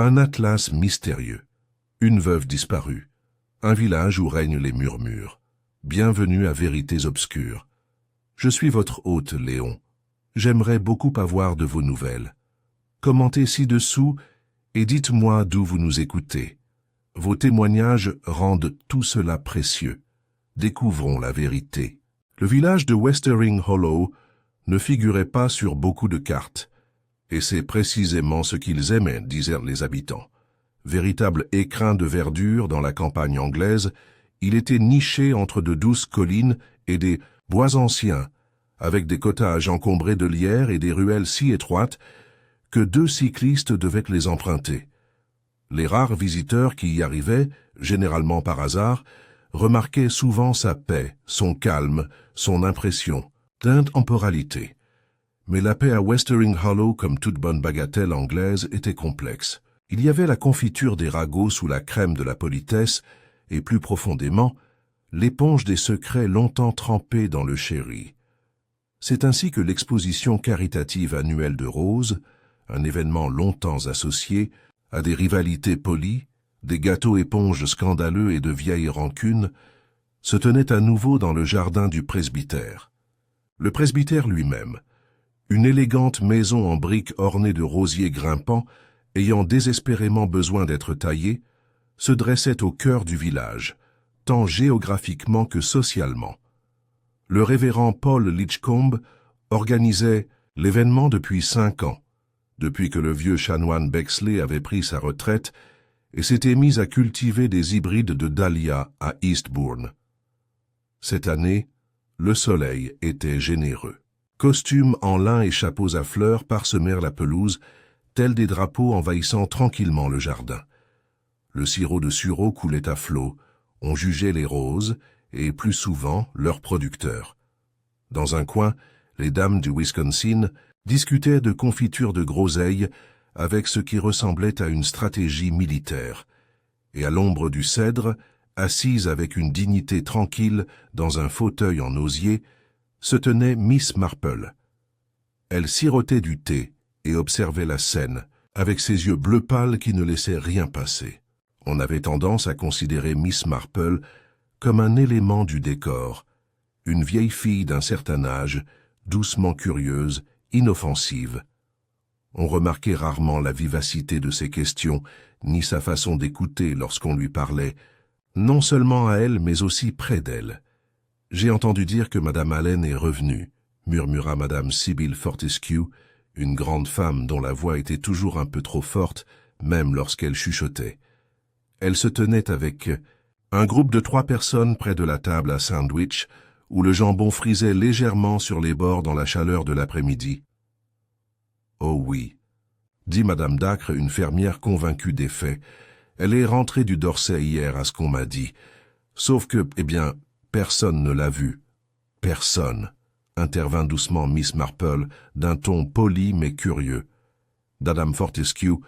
Un atlas mystérieux. Une veuve disparue. Un village où règnent les murmures. Bienvenue à Vérités obscures. Je suis votre hôte, Léon. J'aimerais beaucoup avoir de vos nouvelles. Commentez ci-dessous et dites-moi d'où vous nous écoutez. Vos témoignages rendent tout cela précieux. Découvrons la vérité. Le village de Westering Hollow ne figurait pas sur beaucoup de cartes. Et c'est précisément ce qu'ils aimaient, disaient les habitants. Véritable écrin de verdure dans la campagne anglaise, il était niché entre de douces collines et des bois anciens, avec des cottages encombrés de lierre et des ruelles si étroites que 2 cyclistes devaient les emprunter. Les rares visiteurs qui y arrivaient, généralement par hasard, remarquaient souvent sa paix, son calme, son impression d'intemporalité. Mais la paix à Westering Hollow, comme toute bonne bagatelle anglaise, était complexe. Il y avait la confiture des ragots sous la crème de la politesse, et plus profondément, l'éponge des secrets longtemps trempés dans le sherry. C'est ainsi que l'exposition caritative annuelle de Rose, un événement longtemps associé à des rivalités polies, des gâteaux éponges scandaleux et de vieilles rancunes, se tenait à nouveau dans le jardin du presbytère. Le presbytère lui-même, une élégante maison en briques ornée de rosiers grimpants, ayant désespérément besoin d'être taillée, se dressait au cœur du village, tant géographiquement que socialement. Le révérend Paul Litchcombe organisait l'événement depuis 5 ans, depuis que le vieux chanoine Bexley avait pris sa retraite et s'était mis à cultiver des hybrides de dahlia à Eastbourne. Cette année, le soleil était généreux. Costumes en lin et chapeaux à fleurs parsemèrent la pelouse, tels des drapeaux envahissant tranquillement le jardin. Le sirop de sureau coulait à flot, on jugeait les roses, et plus souvent leurs producteurs. Dans un coin, les dames du Wisconsin discutaient de confiture de groseille avec ce qui ressemblait à une stratégie militaire, et à l'ombre du cèdre, assise avec une dignité tranquille dans un fauteuil en osier, se tenait Miss Marple. Elle sirotait du thé et observait la scène, avec ses yeux bleu pâle qui ne laissaient rien passer. On avait tendance à considérer Miss Marple comme un élément du décor, une vieille fille d'un certain âge, doucement curieuse, inoffensive. On remarquait rarement la vivacité de ses questions, ni sa façon d'écouter lorsqu'on lui parlait, non seulement à elle, mais aussi près d'elle. « J'ai entendu dire que Madame Allen est revenue », murmura Madame Sybil Fortescue, une grande femme dont la voix était toujours un peu trop forte, même lorsqu'elle chuchotait. Elle se tenait avec un groupe de 3 personnes près de la table à sandwich, où le jambon frisait légèrement sur les bords dans la chaleur de l'après-midi. « Oh oui », dit Madame Dacre, une fermière convaincue des faits. « Elle est rentrée du Dorset hier, à ce qu'on m'a dit. Sauf que, eh bien, personne ne l'a vue. »« Personne », intervint doucement Miss Marple, d'un ton poli mais curieux. Madame Fortescue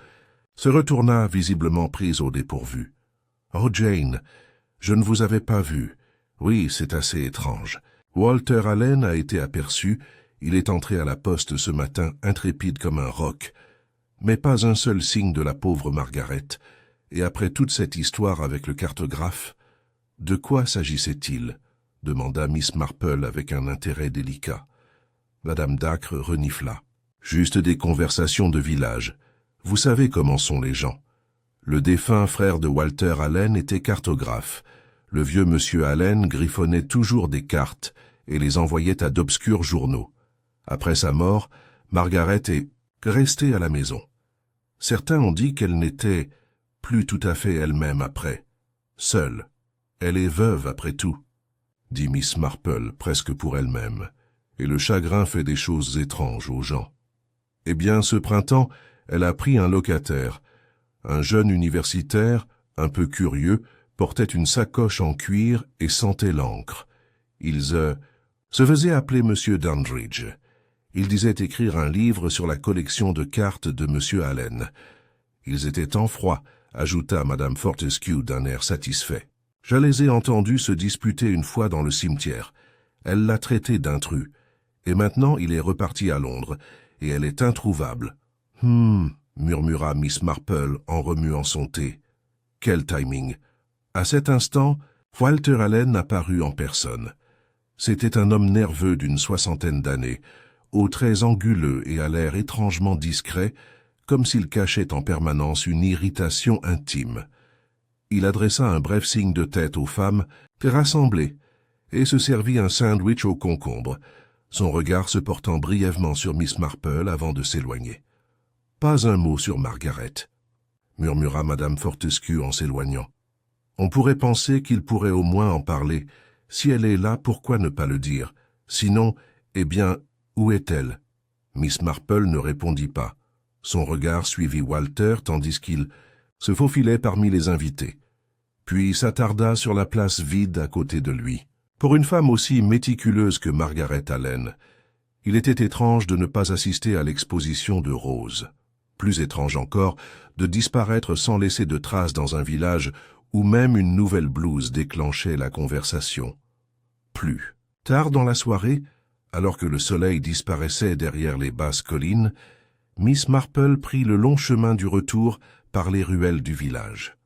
se retourna visiblement prise au dépourvu. « Oh Jane, je ne vous avais pas vue. Oui, c'est assez étrange. Walter Allen a été aperçu, il est entré à la poste ce matin intrépide comme un roc. Mais pas un seul signe de la pauvre Margaret. Et après toute cette histoire avec le cartographe, de quoi s'agissait-il » demanda Miss Marple avec un intérêt délicat. Madame Dacre renifla. « Juste des conversations de village. Vous savez comment sont les gens. Le défunt frère de Walter Allen était cartographe. Le vieux monsieur Allen griffonnait toujours des cartes et les envoyait à d'obscurs journaux. Après sa mort, Margaret est restée à la maison. Certains ont dit qu'elle n'était plus tout à fait elle-même après. Seule. Elle est veuve après tout, dit Miss Marple presque pour elle-même, et le chagrin fait des choses étranges aux gens. Eh bien, ce printemps, elle a pris un locataire. Un jeune universitaire, un peu curieux, portait une sacoche en cuir et sentait l'encre. Ils se faisaient appeler Monsieur Dandridge. Il disait écrire un livre sur la collection de cartes de Monsieur Allen. Ils étaient en froid, ajouta Madame Fortescue d'un air satisfait. Je les ai entendus se disputer une fois dans le cimetière. Elle l'a traité d'intrus. Et maintenant il est reparti à Londres, et elle est introuvable. murmura Miss Marple en remuant son thé. Quel timing! À cet instant, Walter Allen apparut en personne. C'était un homme nerveux d'une 60aine d'années, aux traits anguleux et à l'air étrangement discret, comme s'il cachait en permanence une irritation intime. Il adressa un bref signe de tête aux femmes, rassemblées, et se servit un sandwich au concombre, son regard se portant brièvement sur Miss Marple avant de s'éloigner. « Pas un mot sur Margaret », murmura Madame Fortescue en s'éloignant. « On pourrait penser qu'il pourrait au moins en parler. Si elle est là, pourquoi ne pas le dire? Sinon, eh bien, où est-elle » Miss Marple ne répondit pas. Son regard suivit Walter tandis qu'il se faufilait parmi les invités, puis s'attarda sur la place vide à côté de lui. Pour une femme aussi méticuleuse que Margaret Allen, il était étrange de ne pas assister à l'exposition de Rose. Plus étrange encore, de disparaître sans laisser de traces dans un village où même une nouvelle blouse déclenchait la conversation. Plus tard dans la soirée, alors que le soleil disparaissait derrière les basses collines, Miss Marple prit le long chemin du retour par les ruelles du village.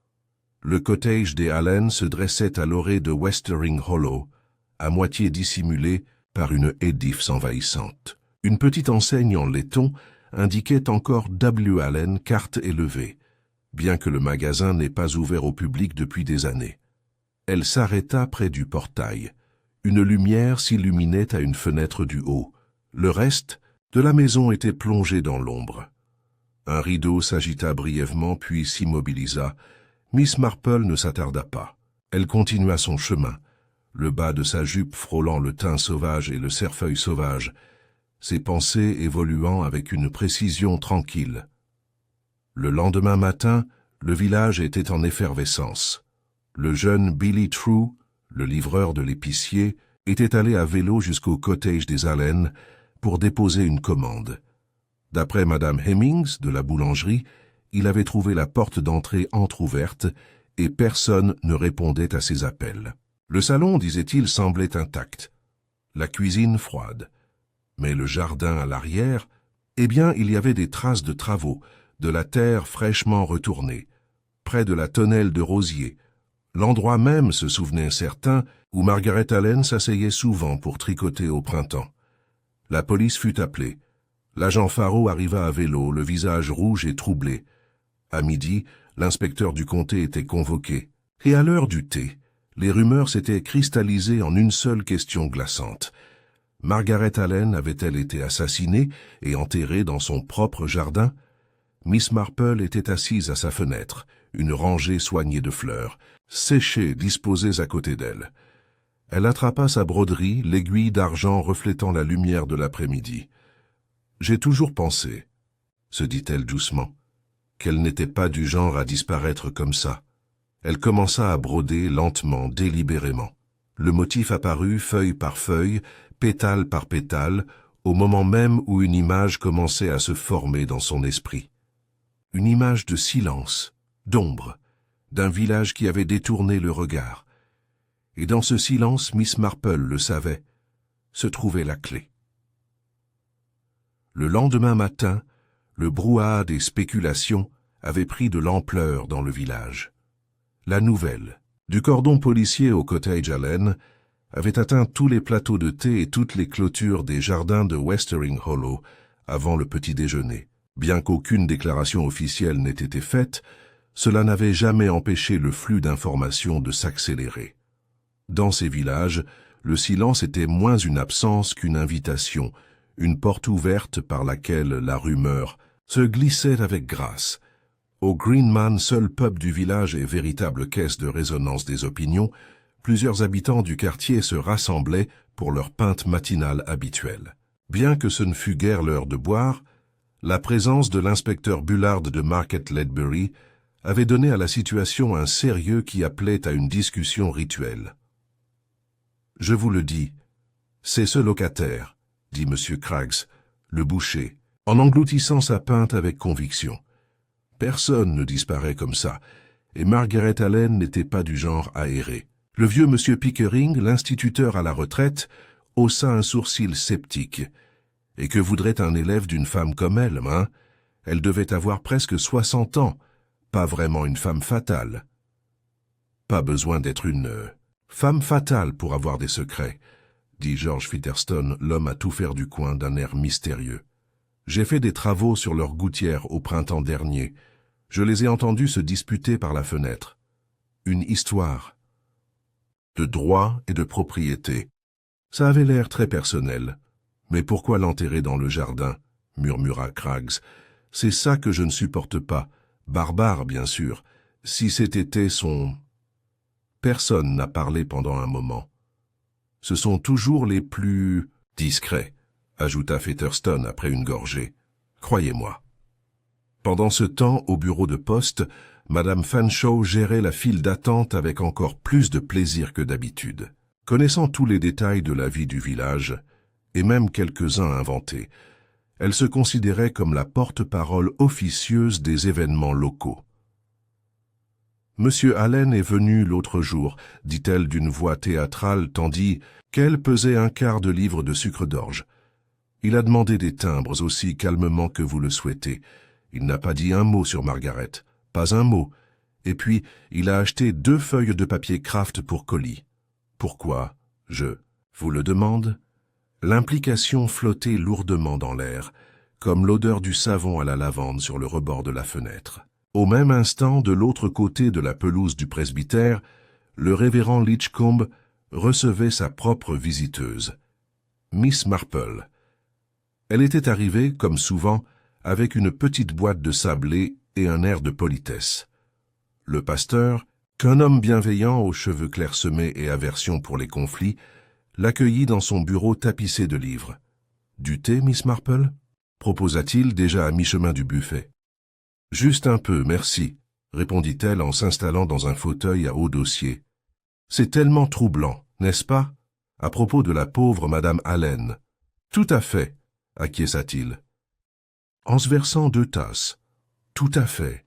Le cottage des Allen se dressait à l'orée de Westering Hollow, à moitié dissimulé par une haie d'ifs envahissante. Une petite enseigne en laiton indiquait encore W. Allen, carte élevée, bien que le magasin n'ait pas ouvert au public depuis des années. Elle s'arrêta près du portail. Une lumière s'illuminait à une fenêtre du haut. Le reste de la maison était plongé dans l'ombre. Un rideau s'agita brièvement puis s'immobilisa. Miss Marple ne s'attarda pas. Elle continua son chemin, le bas de sa jupe frôlant le thym sauvage et le cerfeuil sauvage, ses pensées évoluant avec une précision tranquille. Le lendemain matin, le village était en effervescence. Le jeune Billy True, le livreur de l'épicier, était allé à vélo jusqu'au cottage des Allen pour déposer une commande. D'après Madame Hemmings de la boulangerie, il avait trouvé la porte d'entrée entr'ouverte et personne ne répondait à ses appels. Le salon, disait-il, semblait intact, la cuisine froide. Mais le jardin à l'arrière, eh bien, il y avait des traces de travaux, de la terre fraîchement retournée, près de la tonnelle de rosiers, l'endroit même, se souvenaient certains, où Margaret Allen s'asseyait souvent pour tricoter au printemps. La police fut appelée. L'agent Faro arriva à vélo, le visage rouge et troublé. À midi, l'inspecteur du comté était convoqué. Et à l'heure du thé, les rumeurs s'étaient cristallisées en une seule question glaçante. Margaret Allen avait-elle été assassinée et enterrée dans son propre jardin? Miss Marple était assise à sa fenêtre, une rangée soignée de fleurs, séchées, disposées à côté d'elle. Elle attrapa sa broderie, l'aiguille d'argent reflétant la lumière de l'après-midi. « J'ai toujours pensé, » se dit-elle doucement, « qu'elle n'était pas du genre à disparaître comme ça. » Elle commença à broder lentement, délibérément. Le motif apparut feuille par feuille, pétale par pétale, au moment même où une image commençait à se former dans son esprit. Une image de silence, d'ombre, d'un village qui avait détourné le regard. Et dans ce silence, Miss Marple le savait, se trouvait la clé. Le lendemain matin, le brouhaha des spéculations avait pris de l'ampleur dans le village. La nouvelle, du cordon policier au cottage Allen, avait atteint tous les plateaux de thé et toutes les clôtures des jardins de Westering Hollow avant le petit déjeuner. Bien qu'aucune déclaration officielle n'ait été faite, cela n'avait jamais empêché le flux d'informations de s'accélérer. Dans ces villages, le silence était moins une absence qu'une invitation, une porte ouverte par laquelle la rumeur se glissait avec grâce. Au Greenman, seul pub du village et véritable caisse de résonance des opinions, plusieurs habitants du quartier se rassemblaient pour leur pinte matinale habituelle. Bien que ce ne fût guère l'heure de boire, la présence de l'inspecteur Bullard de Market Ledbury avait donné à la situation un sérieux qui appelait à une discussion rituelle. « Je vous le dis, c'est ce locataire, » dit M. Craggs, le boucher, en engloutissant sa pinte avec conviction. Personne ne disparaît comme ça, et Margaret Allen n'était pas du genre à errer. Le vieux M. Pickering, l'instituteur à la retraite, haussa un sourcil sceptique. « Et que voudrait un élève d'une femme comme elle, hein? Elle devait avoir presque 60 ans, pas vraiment une femme fatale. Pas besoin d'être une femme fatale pour avoir des secrets, dit George Featherstone, l'homme à tout faire du coin d'un air mystérieux. J'ai fait des travaux sur leur gouttière au printemps dernier. Je les ai entendus se disputer par la fenêtre. Une histoire de droit et de propriété. Ça avait l'air très personnel. Mais pourquoi l'enterrer dans le jardin, murmura Craggs. C'est ça que je ne supporte pas. Barbare, bien sûr. Si c'était son... Personne n'a parlé pendant un moment. Ce sont toujours les plus discrets, ajouta Featherstone après une gorgée. Croyez-moi. Pendant ce temps, au bureau de poste, Madame Fanshawe gérait la file d'attente avec encore plus de plaisir que d'habitude. Connaissant tous les détails de la vie du village, et même quelques-uns inventés, elle se considérait comme la porte-parole officieuse des événements locaux. « Monsieur Allen est venu l'autre jour, dit-elle d'une voix théâtrale tandis qu'elle pesait un quart de livre de sucre d'orge. Il a demandé des timbres aussi calmement que vous le souhaitez. Il n'a pas dit un mot sur Margaret, pas un mot. Et puis, il a acheté 2 feuilles de papier Kraft pour colis. Pourquoi, je vous le demande ?» L'implication flottait lourdement dans l'air, comme l'odeur du savon à la lavande sur le rebord de la fenêtre. Au même instant, de l'autre côté de la pelouse du presbytère, le révérend Litchcombe recevait sa propre visiteuse, Miss Marple. Elle était arrivée, comme souvent, avec une petite boîte de sablés et un air de politesse. Le pasteur, qu'un homme bienveillant aux cheveux clairsemés et aversion pour les conflits, l'accueillit dans son bureau tapissé de livres. « Du thé, Miss Marple » proposa-t-il déjà à mi-chemin du buffet. « Juste un peu, merci », répondit-elle en s'installant dans un fauteuil à haut dossier. « C'est tellement troublant, n'est-ce pas, à propos de la pauvre Madame Allen. »« Tout à fait, » acquiesça-t-il. En se versant 2 tasses. « Tout à fait.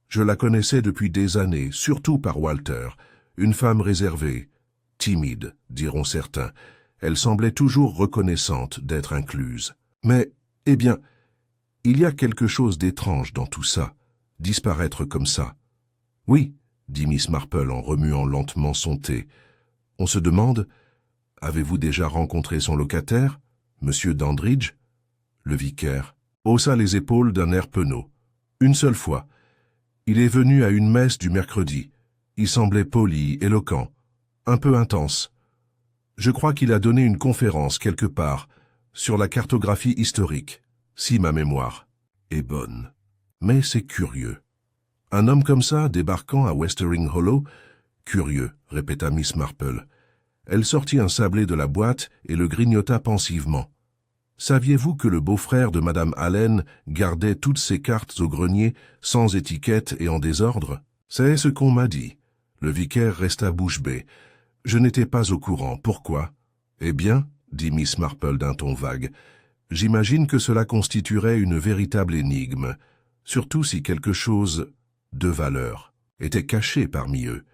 Je la connaissais depuis des années, surtout par Walter, une femme réservée, timide, diront certains. Elle semblait toujours reconnaissante d'être incluse. Mais, eh bien, il y a quelque chose d'étrange dans tout ça, disparaître comme ça. Oui, dit Miss Marple en remuant lentement son thé. On se demande, avez-vous déjà rencontré son locataire, Monsieur Dandridge? Le vicaire haussa les épaules d'un air penaud. Une seule fois. Il est venu à une messe du mercredi. Il semblait poli, éloquent, un peu intense. Je crois qu'il a donné une conférence quelque part sur la cartographie historique, si ma mémoire est bonne. Mais c'est curieux. Un homme comme ça, débarquant à Westering Hollow? Curieux, répéta Miss Marple. Elle sortit un sablé de la boîte et le grignota pensivement. Saviez-vous que le beau-frère de Madame Allen gardait toutes ses cartes au grenier, sans étiquette et en désordre? C'est ce qu'on m'a dit. Le vicaire resta bouche bée. Je n'étais pas au courant. Pourquoi? Eh bien, dit Miss Marple d'un ton vague, j'imagine que cela constituerait une véritable énigme, surtout si quelque chose de valeur était caché parmi eux.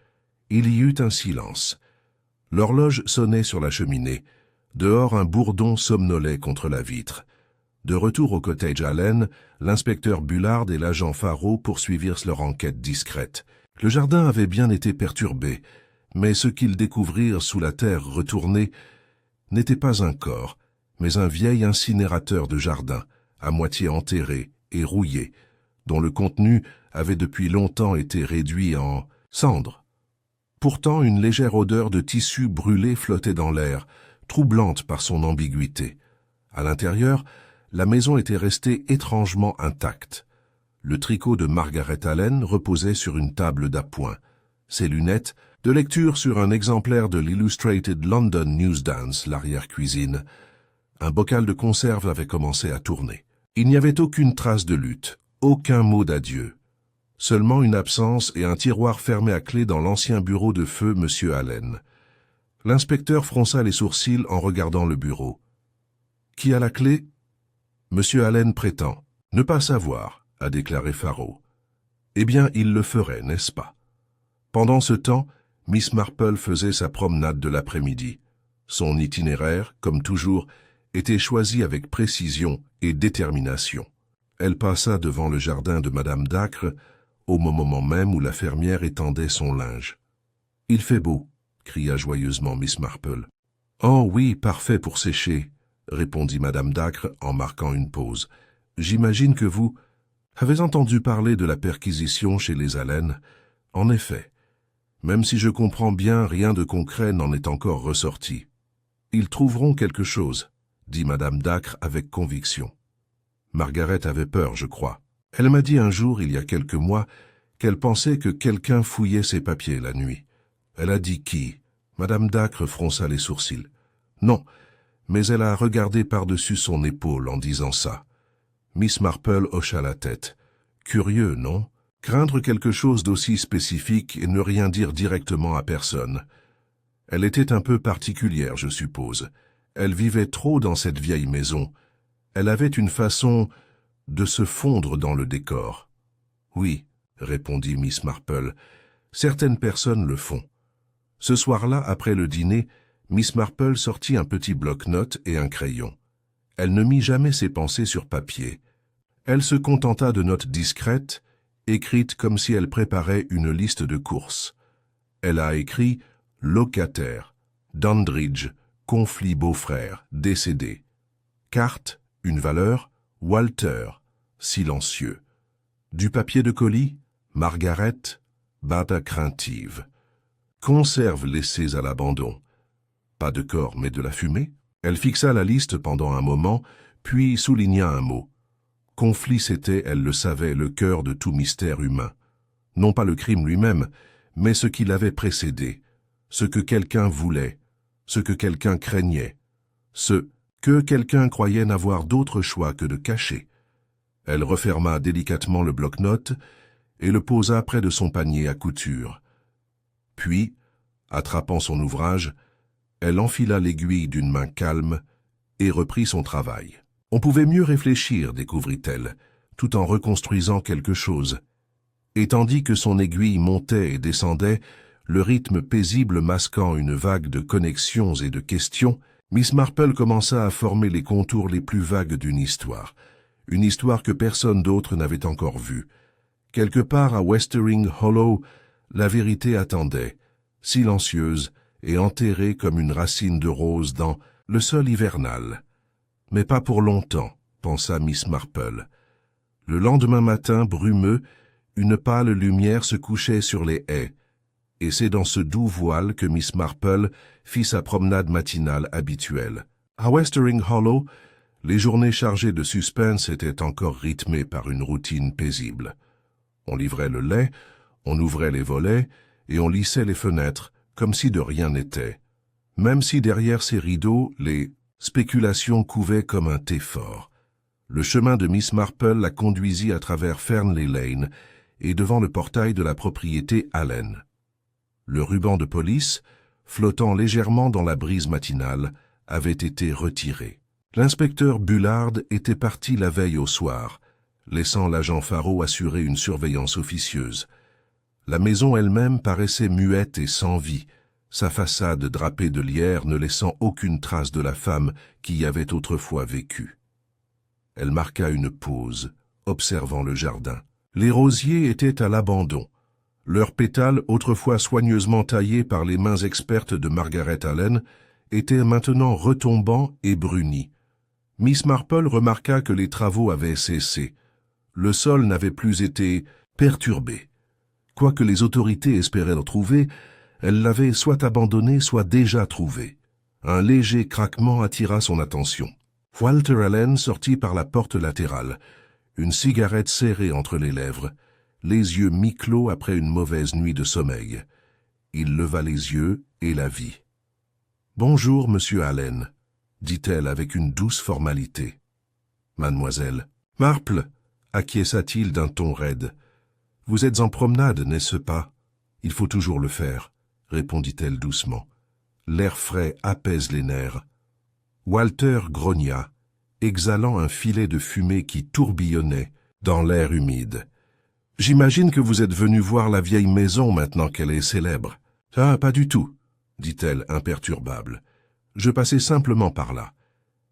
Il y eut un silence. L'horloge sonnait sur la cheminée. Dehors, un bourdon somnolait contre la vitre. De retour au cottage Allen, l'inspecteur Bullard et l'agent Faro poursuivirent leur enquête discrète. Le jardin avait bien été perturbé, mais ce qu'ils découvrirent sous la terre retournée n'était pas un corps, mais un vieil incinérateur de jardin, à moitié enterré et rouillé, dont le contenu avait depuis longtemps été réduit en cendres. Pourtant, une légère odeur de tissu brûlé flottait dans l'air, troublante par son ambiguïté. À l'intérieur, la maison était restée étrangement intacte. Le tricot de Margaret Allen reposait sur une table d'appoint. Ses lunettes, de lecture sur un exemplaire de l'Illustrated London Newsdance, l'arrière-cuisine. Un bocal de conserve avait commencé à tourner. Il n'y avait aucune trace de lutte, aucun mot d'adieu. Seulement une absence et un tiroir fermé à clé dans l'ancien bureau de feu M. Allen. L'inspecteur fronça les sourcils en regardant le bureau. « Qui a la clé ?» « Monsieur Allen prétend. Ne pas savoir, » a déclaré Faro. « Eh bien, il le ferait, n'est-ce pas ?» Pendant ce temps, Miss Marple faisait sa promenade de l'après-midi. Son itinéraire, comme toujours, était choisi avec précision et détermination. Elle passa devant le jardin de Madame Dacre, au moment même où la fermière étendait son linge. « Il fait beau !» cria joyeusement Miss Marple. « Oh oui, parfait pour sécher !» répondit Madame Dacre en marquant une pause. « J'imagine que vous avez entendu parler de la perquisition chez les Allen. En effet, même si je comprends bien, rien de concret n'en est encore ressorti. Ils trouveront quelque chose, dit Madame Dacre avec conviction. Margaret avait peur, je crois. Elle m'a dit un jour, il y a quelques mois, qu'elle pensait que quelqu'un fouillait ses papiers la nuit. Elle a dit qui? Madame Dacre fronça les sourcils. Non, mais elle a regardé par-dessus son épaule en disant ça. Miss Marple hocha la tête. Curieux, non? Craindre quelque chose d'aussi spécifique et ne rien dire directement à personne. Elle était un peu particulière, je suppose. Elle vivait trop dans cette vieille maison. Elle avait une façon de se fondre dans le décor. Oui, répondit Miss Marple, certaines personnes le font. Ce soir-là, après le dîner, Miss Marple sortit un petit bloc-notes et un crayon. Elle ne mit jamais ses pensées sur papier. Elle se contenta de notes discrètes, écrites comme si elle préparait une liste de courses. Elle a écrit « locataire »,« Dandridge »,« conflit beau-frère »,« décédé ». Carte, une valeur, « Walter », silencieux. Du papier de colis, « Margaret », bata craintive. Conserve laissées à l'abandon. Pas de corps, mais de la fumée. Elle fixa la liste pendant un moment, puis souligna un mot. Conflit, c'était, elle le savait, le cœur de tout mystère humain. Non pas le crime lui-même, mais ce qui l'avait précédé, ce que quelqu'un voulait, ce que quelqu'un craignait, ce que quelqu'un croyait n'avoir d'autre choix que de cacher. Elle referma délicatement le bloc-notes et le posa près de son panier à couture. Puis, attrapant son ouvrage, elle enfila l'aiguille d'une main calme et reprit son travail. On pouvait mieux réfléchir, découvrit-elle, tout en reconstruisant quelque chose. Et tandis que son aiguille montait et descendait, le rythme paisible masquant une vague de connexions et de questions, Miss Marple commença à former les contours les plus vagues d'une histoire que personne d'autre n'avait encore vue. Quelque part à Westering Hollow, la vérité attendait, silencieuse et enterrée comme une racine de rose dans le sol hivernal. Mais pas pour longtemps, pensa Miss Marple. Le lendemain matin, brumeux, une pâle lumière se couchait sur les haies, et c'est dans ce doux voile que Miss Marple fit sa promenade matinale habituelle. À Westering Hollow, les journées chargées de suspense étaient encore rythmées par une routine paisible. On livrait le lait, on ouvrait les volets, et on lissait les fenêtres, comme si de rien n'était. Même si derrière ces rideaux, les spéculations couvaient comme un thé fort. Le chemin de Miss Marple la conduisit à travers Fernley Lane et devant le portail de la propriété Allen. Le ruban de police, flottant légèrement dans la brise matinale, avait été retiré. L'inspecteur Bullard était parti la veille au soir, laissant l'agent Faraud assurer une surveillance officieuse. La maison elle-même paraissait muette et sans vie, sa façade drapée de lierre ne laissant aucune trace de la femme qui y avait autrefois vécu. Elle marqua une pause, observant le jardin. Les rosiers étaient à l'abandon. Leurs pétales, autrefois soigneusement taillés par les mains expertes de Margaret Allen, étaient maintenant retombants et brunis. Miss Marple remarqua que les travaux avaient cessé. Le sol n'avait plus été perturbé. Quoique les autorités espéraient le trouver, elles l'avaient soit abandonné, soit déjà trouvé. Un léger craquement attira son attention. Walter Allen sortit par la porte latérale, une cigarette serrée entre les lèvres, les yeux mi-clos après une mauvaise nuit de sommeil. Il leva les yeux et la vit. « Bonjour, monsieur Allen », dit-elle avec une douce formalité. « Mademoiselle. »« Marple », acquiesça-t-il d'un ton raide. « Vous êtes en promenade, n'est-ce pas ? Il faut toujours le faire, » répondit-elle doucement. L'air frais apaise les nerfs. Walter grogna, exhalant un filet de fumée qui tourbillonnait dans l'air humide. « J'imagine que vous êtes venu voir la vieille maison maintenant qu'elle est célèbre. »« Ah, pas du tout, » dit-elle imperturbable. « Je passais simplement par là.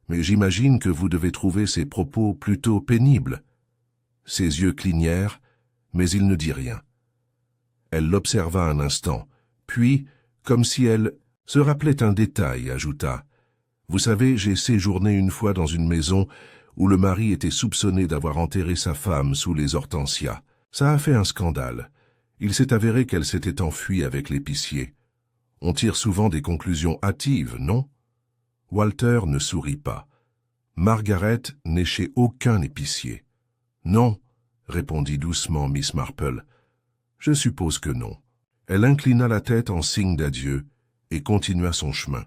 Mais j'imagine que vous devez trouver ces propos plutôt pénibles. » Ses yeux clignèrent, mais il ne dit rien. Elle l'observa un instant, puis, comme si elle se rappelait un détail, ajouta « Vous savez, j'ai séjourné une fois dans une maison où le mari était soupçonné d'avoir enterré sa femme sous les hortensias. Ça a fait un scandale. Il s'est avéré qu'elle s'était enfuie avec l'épicier. On tire souvent des conclusions hâtives, non ?» Walter ne sourit pas. Margaret n'est chez aucun épicier. « Non, » répondit doucement Miss Marple. « Je suppose que non. » Elle inclina la tête en signe d'adieu et continua son chemin,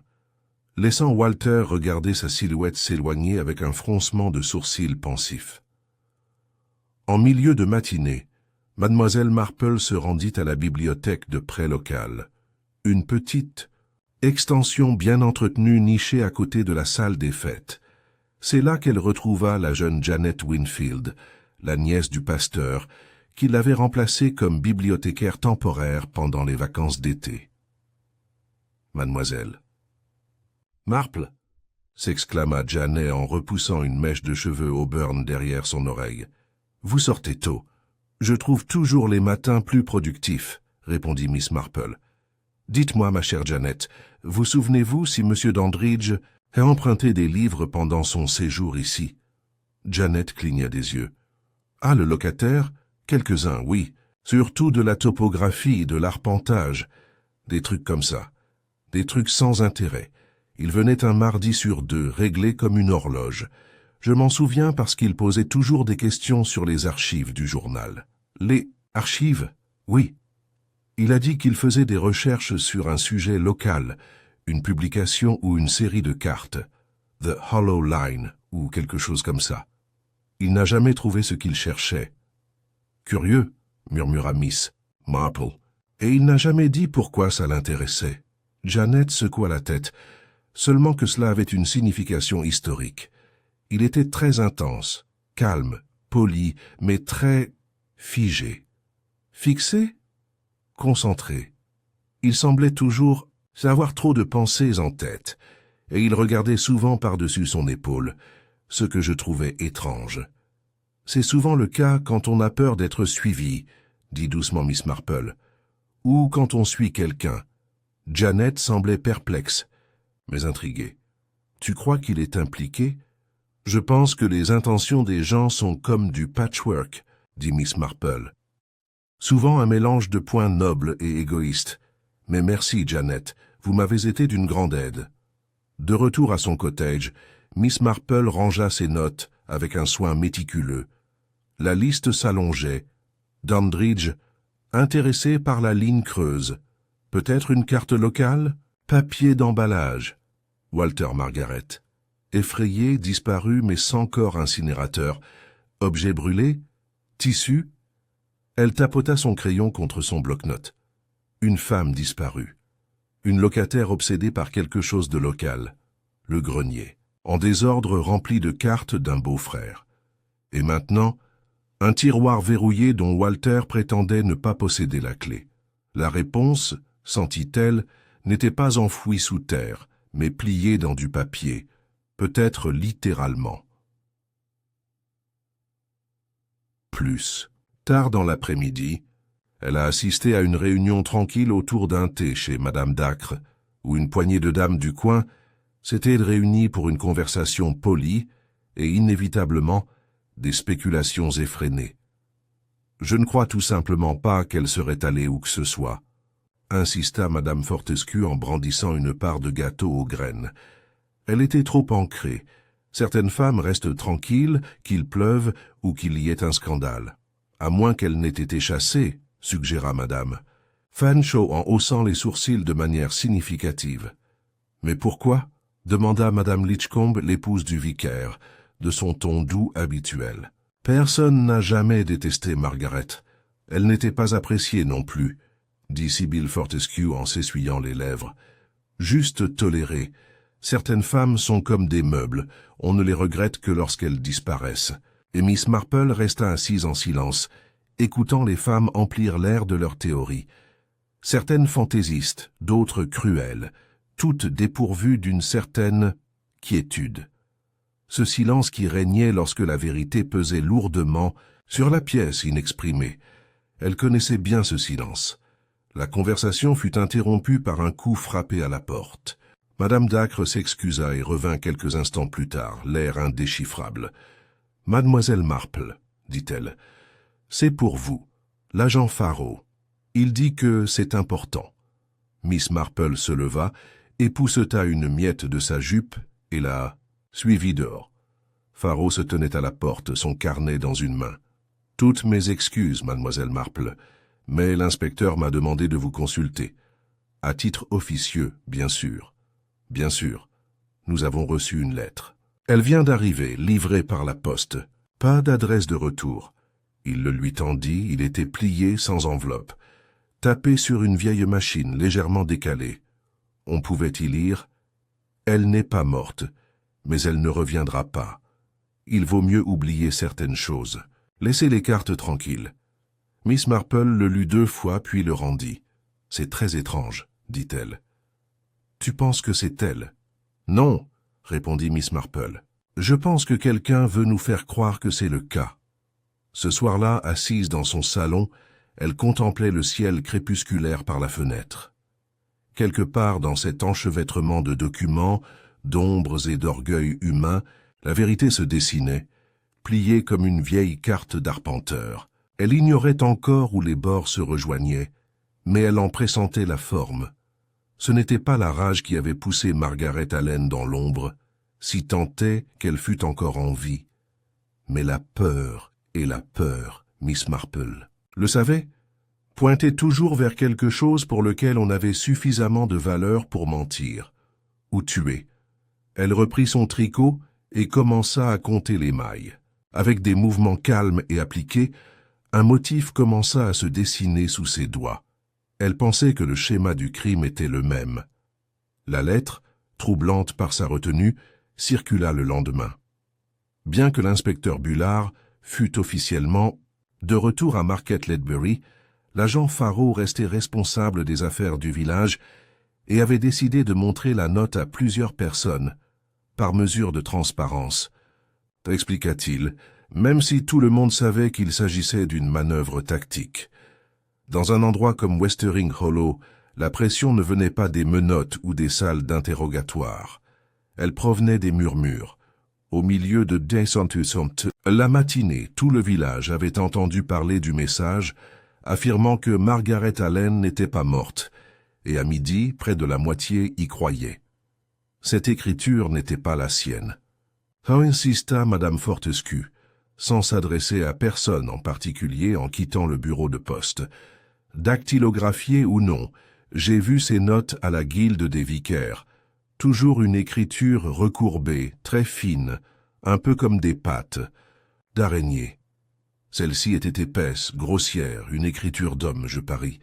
laissant Walter regarder sa silhouette s'éloigner avec un froncement de sourcils pensif. En milieu de matinée, Mademoiselle Marple se rendit à la bibliothèque de prêt local, une petite extension bien entretenue nichée à côté de la salle des fêtes. C'est là qu'elle retrouva la jeune Janet Winfield, la nièce du pasteur, qui l'avait remplacée comme bibliothécaire temporaire pendant les vacances d'été. « Mademoiselle. »« Marple » s'exclama Janet en repoussant une mèche de cheveux auburn derrière son oreille. « Vous sortez tôt. Je trouve toujours les matins plus productifs, » répondit Miss Marple. « Dites-moi, ma chère Janet, vous souvenez-vous si M. Dandridge a emprunté des livres pendant son séjour ici ?» Janet cligna des yeux. « Ah, le locataire ? Quelques-uns, oui. Surtout de la topographie et de l'arpentage. Des trucs comme ça. Des trucs sans intérêt. Il venait un mardi sur 2, réglé comme une horloge. Je m'en souviens parce qu'il posait toujours des questions sur les archives du journal. »« Les archives ? Oui. Il a dit qu'il faisait des recherches sur un sujet local, une publication ou une série de cartes. The Hollow Line, ou quelque chose comme ça. Il n'a jamais trouvé ce qu'il cherchait. »« Curieux, » murmura Miss Marple. « Et il n'a jamais dit pourquoi ça l'intéressait. » Janet secoua la tête, seulement que cela avait une signification historique. Il était très intense, calme, poli, mais très figé. Fixé ? Concentré. Il semblait toujours avoir trop de pensées en tête, et il regardait souvent par-dessus son épaule, ce que je trouvais étrange. « C'est souvent le cas quand on a peur d'être suivi, » dit doucement Miss Marple, « ou quand on suit quelqu'un. » Janet semblait perplexe, mais intriguée. « Tu crois qu'il est impliqué ? » « Je pense que les intentions des gens sont comme du patchwork, » dit Miss Marple. « Souvent un mélange de points nobles et égoïstes. Mais merci, Janet, vous m'avez été d'une grande aide. » De retour à son cottage, Miss Marple rangea ses notes avec un soin méticuleux. La liste s'allongeait. Dandridge, intéressé par la ligne creuse. Peut-être une carte locale ? Papier d'emballage. Walter Margaret. Effrayé, disparu mais sans corps incinérateur. Objet brûlé ? Tissu ? Elle tapota son crayon contre son bloc-notes. Une femme disparue. Une locataire obsédée par quelque chose de local. Le grenier. En désordre rempli de cartes d'un beau-frère. Et maintenant, un tiroir verrouillé dont Walter prétendait ne pas posséder la clé. La réponse, sentit-elle, n'était pas enfouie sous terre, mais pliée dans du papier, peut-être littéralement. Plus. Tard dans l'après-midi, elle a assisté à une réunion tranquille autour d'un thé chez Madame Dacre, où une poignée de dames du coin s'étaient réunies pour une conversation polie et inévitablement des spéculations effrénées. « Je ne crois tout simplement pas qu'elle serait allée où que ce soit », insista Madame Fortescue en brandissant une part de gâteau aux graines. Elle était trop ancrée. Certaines femmes restent tranquilles, qu'il pleuve ou qu'il y ait un scandale. À moins qu'elle n'ait été chassée, suggéra Madame. Fanshawe en haussant les sourcils de manière significative. « Mais pourquoi ?» demanda Madame Litchcombe, l'épouse du vicaire, de son ton doux habituel. « Personne n'a jamais détesté Margaret. Elle n'était pas appréciée non plus, » dit Sybil Fortescue en s'essuyant les lèvres. « Juste tolérée. Certaines femmes sont comme des meubles, on ne les regrette que lorsqu'elles disparaissent. » Et Miss Marple resta assise en silence, écoutant les femmes emplir l'air de leurs théories. Certaines fantaisistes, d'autres cruelles, toutes dépourvues d'une certaine quiétude. Ce silence qui régnait lorsque la vérité pesait lourdement Sur la pièce inexprimée. Elle connaissait bien ce silence. La conversation fut interrompue par un coup frappé à la porte. Madame Dacre s'excusa et revint quelques instants plus tard, l'air indéchiffrable. « Mademoiselle Marple, dit-elle, c'est pour vous, l'agent Farrow. Il dit que c'est important. » Miss Marple se leva, épousseta une miette de sa jupe et la suivit dehors. Farrow se tenait à la porte, son carnet dans une main. « Toutes mes excuses, mademoiselle Marple, mais l'inspecteur m'a demandé de vous consulter. À titre officieux, bien sûr. Bien sûr. Nous avons reçu une lettre. Elle vient d'arriver, livrée par la poste. Pas d'adresse de retour. » Il le lui tendit, il était plié sans enveloppe. Tapé sur une vieille machine légèrement décalée. On pouvait y lire « Elle n'est pas morte, mais elle ne reviendra pas. Il vaut mieux oublier certaines choses. Laissez les cartes tranquilles. » Miss Marple le lut 2 fois puis le rendit. « C'est très étrange, dit-elle. »« Tu penses que c'est elle ?»« Non, » répondit Miss Marple. « Je pense que quelqu'un veut nous faire croire que c'est le cas. » Ce soir-là, assise dans son salon, elle contemplait le ciel crépusculaire par la fenêtre. Quelque part dans cet enchevêtrement de documents, d'ombres et d'orgueil humain, la vérité se dessinait, pliée comme une vieille carte d'arpenteur. Elle ignorait encore où les bords se rejoignaient, mais elle en pressentait la forme. Ce n'était pas la rage qui avait poussé Margaret Allen dans l'ombre, si tant est qu'elle fût encore en vie, mais la peur, et la peur, Miss Marple. Le savait? Pointait toujours vers quelque chose pour lequel on avait suffisamment de valeur pour mentir, ou tuer. Elle reprit son tricot et commença à compter les mailles. Avec des mouvements calmes et appliqués, un motif commença à se dessiner sous ses doigts. Elle pensait que le schéma du crime était le même. La lettre, troublante par sa retenue, circula le lendemain. Bien que l'inspecteur Bullard fut officiellement de retour à Market Ledbury, l'agent Farrow restait responsable des affaires du village et avait décidé de montrer la note à plusieurs personnes, par mesure de transparence. Expliqua-t-il, même si tout le monde savait qu'il s'agissait d'une manœuvre tactique. Dans un endroit comme Westering Hollow, la pression ne venait pas des menottes ou des salles d'interrogatoire. Elle provenait des murmures. Au milieu de la matinée, tout le village avait entendu parler du message, affirmant que Margaret Allen n'était pas morte, et à midi, près de la moitié y croyait. Cette écriture n'était pas la sienne. Insista Madame Fortescue, sans s'adresser à personne en particulier en quittant le bureau de poste. Dactylographiée ou non, j'ai vu ces notes à la guilde des vicaires. Toujours une écriture recourbée, très fine, un peu comme des pattes, d'araignée. Celle-ci était épaisse, grossière, une écriture d'homme, je parie.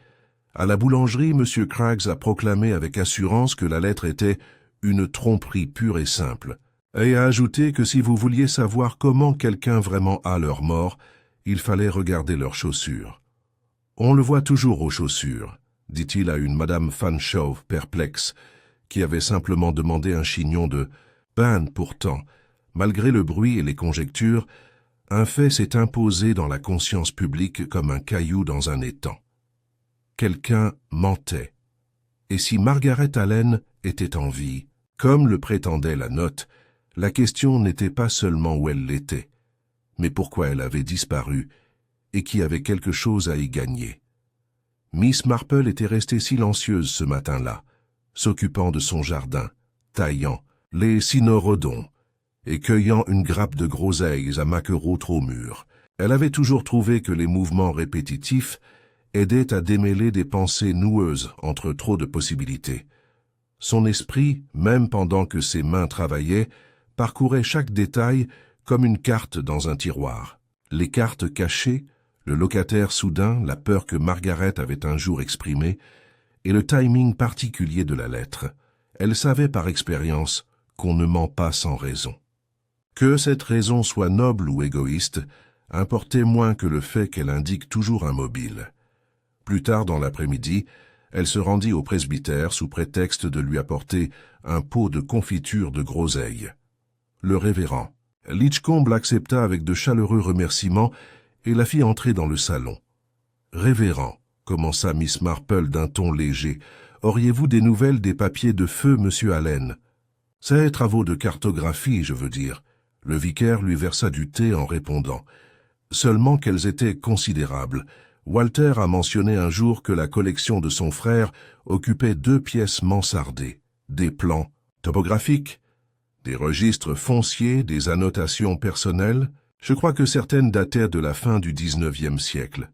À la boulangerie, M. Craggs a proclamé avec assurance que la lettre était une tromperie pure et simple, et a ajouté que si vous vouliez savoir comment quelqu'un vraiment a leur mort, il fallait regarder leurs chaussures. On le voit toujours aux chaussures, dit-il à une Madame Fanshawe perplexe, qui avait simplement demandé un chignon de « pain » pourtant. Malgré le bruit et les conjectures, un fait s'est imposé dans la conscience publique comme un caillou dans un étang. Quelqu'un mentait. Et si Margaret Allen était en vie, comme le prétendait la note, la question n'était pas seulement où elle l'était, mais pourquoi elle avait disparu et qui avait quelque chose à y gagner. Miss Marple était restée silencieuse ce matin-là, s'occupant de son jardin, taillant les cynorrhodons et cueillant une grappe de groseilles à maquereaux trop mûrs. Elle avait toujours trouvé que les mouvements répétitifs aidaient à démêler des pensées noueuses entre trop de possibilités. Son esprit, même pendant que ses mains travaillaient, parcourait chaque détail comme une carte dans un tiroir. Les cartes cachées, le locataire soudain, la peur que Margaret avait un jour exprimée, et le timing particulier de la lettre. Elle savait par expérience qu'on ne ment pas sans raison. Que cette raison soit noble ou égoïste, importait moins que le fait qu'elle indique toujours un mobile. Plus tard dans l'après-midi, elle se rendit au presbytère sous prétexte de lui apporter un pot de confiture de groseilles. Le révérend Litchcombe l'accepta avec de chaleureux remerciements et la fit entrer dans le salon. « Révérend, commença Miss Marple d'un ton léger, auriez-vous des nouvelles des papiers de feu, monsieur Allen? Ces travaux de cartographie, je veux dire. » Le vicaire lui versa du thé en répondant. « Seulement qu'elles étaient considérables. Walter a mentionné un jour que la collection de son frère occupait 2 pièces mansardées, des plans topographiques, des registres fonciers, des annotations personnelles. Je crois que certaines dataient de la fin du XIXe siècle. »«